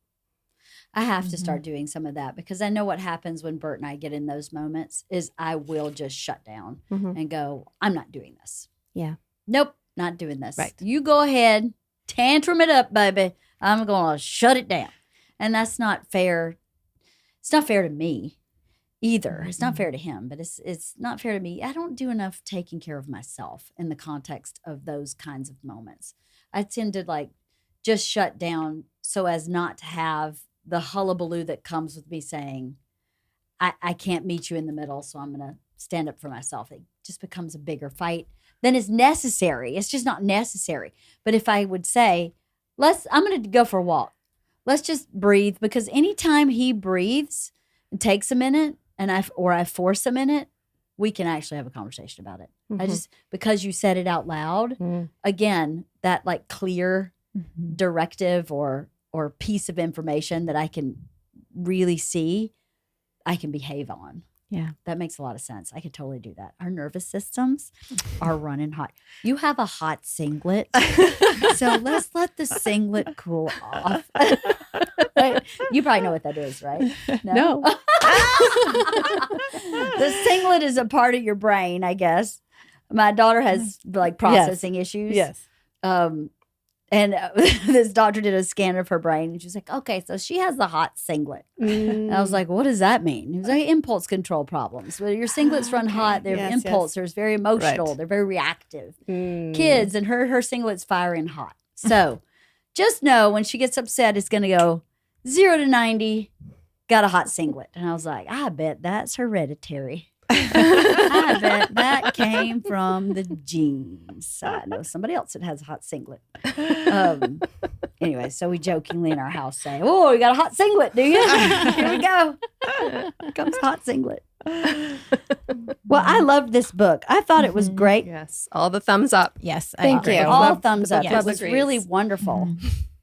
S1: I have to start doing some of that, because I know what happens when Bert and I get in those moments is I will just shut down and go, I'm not doing this.
S2: Yeah.
S1: Nope, not doing this.
S2: Right.
S1: You go ahead, tantrum it up, baby. I'm going to shut it down. And that's not fair. It's not fair to me either. It's not fair to him, but it's not fair to me. I don't do enough taking care of myself in the context of those kinds of moments. I tend to like just shut down so as not to have the hullabaloo that comes with me saying, I can't meet you in the middle, so I'm going to stand up for myself. It just becomes a bigger fight than is necessary. It's just not necessary. But if I would say, I'm going to go for a walk. Let's just breathe, because anytime he breathes and takes a minute and I force a minute, we can actually have a conversation about it. I just, because you said it out loud, again, that like clear directive or piece of information that I can really see, I can behave on.
S2: Yeah.
S1: That makes a lot of sense. I could totally do that. Our nervous systems are running hot. You have a hot singlet. So let's let the singlet cool off. Right? You probably know what that is, right?
S2: No.
S1: The singlet is a part of your brain, I guess. My daughter has like processing issues.
S2: Yes.
S1: And this doctor did a scan of her brain, and she's like, okay, so she has the hot singlet. And I was like, what does that mean? He was like, impulse control problems. Well, your singlets run hot. They're impulse. They're very emotional.
S2: Right.
S1: They're very reactive. Kids, and her singlet's firing hot. So just know when she gets upset, it's going to go 0 to 90, got a hot singlet. And I was like, I bet that's hereditary. I bet that came from the genes. I know somebody else that has a hot singlet. Anyway, so we jokingly in our house say, oh, you got a hot singlet, do you? Here we go. Here comes hot singlet. Well, I loved this book. I thought it was great.
S3: Yes. All the thumbs up.
S5: Yes.
S2: Thank you.
S1: All thumbs up.
S5: Yes.
S1: It was
S3: Agrees.
S1: really wonderful.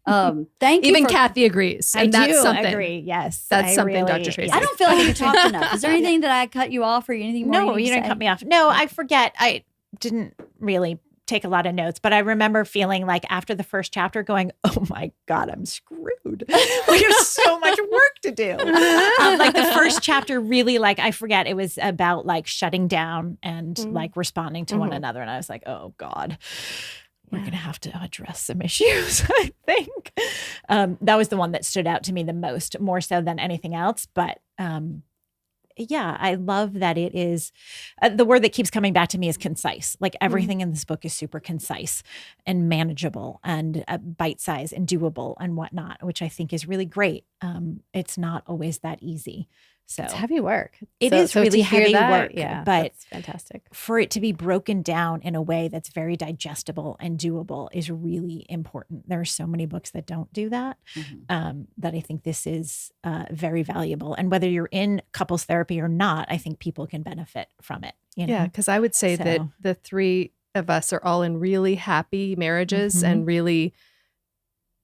S1: Thank you.
S3: Even
S1: for,
S3: Cathy agrees.
S5: I
S3: And that's
S5: do
S3: something.
S5: agree. Yes.
S3: That's
S5: I
S3: something,
S5: really-
S3: Dr. Tracy.
S1: I don't feel like you talked enough. Is there anything that I cut you off or anything more?
S5: No, you didn't cut me off. No, I forget. I didn't really take a lot of notes, but I remember feeling like after the first chapter going, oh my God, I'm screwed. We have so much work to do. Like the first chapter really, like, I forget, it was about like shutting down and like responding to one another. And I was like, oh God, we're going to have to address some issues, I think. That was the one that stood out to me the most, more so than anything else. But yeah, I love that it is, the word that keeps coming back to me is concise. Like everything in this book is super concise and manageable and bite-sized and doable and whatnot, which I think is really great. It's not always that easy. So
S2: It's heavy work.
S5: it is
S2: to
S5: really
S2: hear
S5: heavy
S2: that,
S5: work,
S2: yeah,
S5: but
S2: that's fantastic.
S5: for it to be broken down in a way that's very digestible and doable is really important. There are so many books that don't do that, that I think this is very valuable. And whether you're in couples therapy or not, I think people can benefit from it. You know?
S3: Yeah, because I would say that
S5: So-
S3: the three of us are all in really happy marriages and really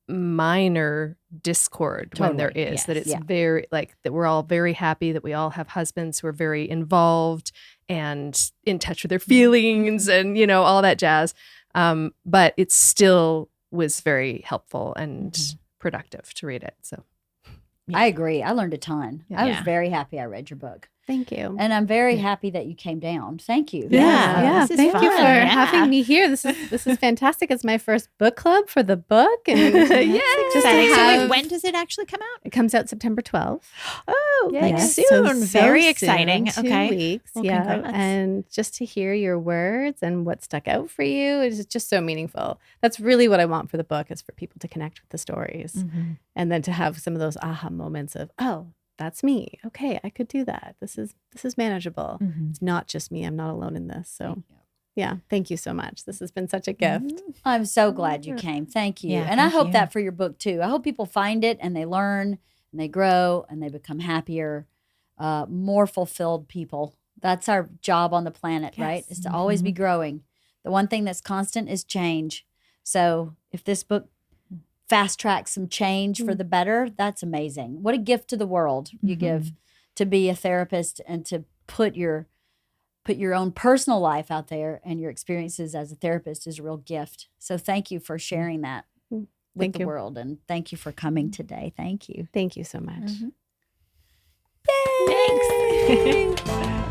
S3: minor discord when there
S1: Totally,
S3: is. That it's
S1: yeah.
S3: very like that we're all very happy that we all have husbands who are very involved and in touch with their feelings and, you know, all that jazz. But it still was very helpful and productive to read it. So
S1: I agree. I learned a ton. I was
S5: Yeah.
S1: very happy I read your book.
S2: Thank you.
S1: And I'm very happy that you came down. Thank you.
S5: Yeah. This is
S2: Thank you
S5: fun.
S2: for
S5: Yeah.
S2: having me here. This is fantastic. It's my first book club for the book, and just to
S5: Exciting. So
S2: have-
S5: wait, when does it actually come out?
S2: it comes out September 12th.
S5: Oh, like
S2: Yes,
S5: soon.
S2: so
S5: Very
S2: soon,
S5: exciting.
S2: 2
S5: Okay.
S2: weeks.
S5: Well,
S2: yeah.
S5: congrats.
S2: And just to hear your words and what stuck out for you is just so meaningful. That's really what I want for the book, is for people to connect with the stories. And then to have some of those aha moments of, oh, that's me. Okay, I could do that. This is manageable. It's not just me. I'm not alone in this. So yeah, thank you so much. This has been such a gift.
S1: I'm so glad you came. Thank you.
S5: Yeah,
S1: and I
S5: thank
S1: hope
S5: you.
S1: that for your book too. I hope people find it and they learn and they grow and they become happier, more fulfilled people. That's our job on the planet, right? Is to always be growing. The one thing that's constant is change. So if this book fast tracks some change for the better, that's amazing. What a gift to the world you give to be a therapist and to put your own personal life out there, and your experiences as a therapist is a real gift. So thank you for sharing that with
S2: Thank
S1: the
S2: you.
S1: world, and thank you for coming today. Thank you.
S2: Thank you so much.
S5: Thanks.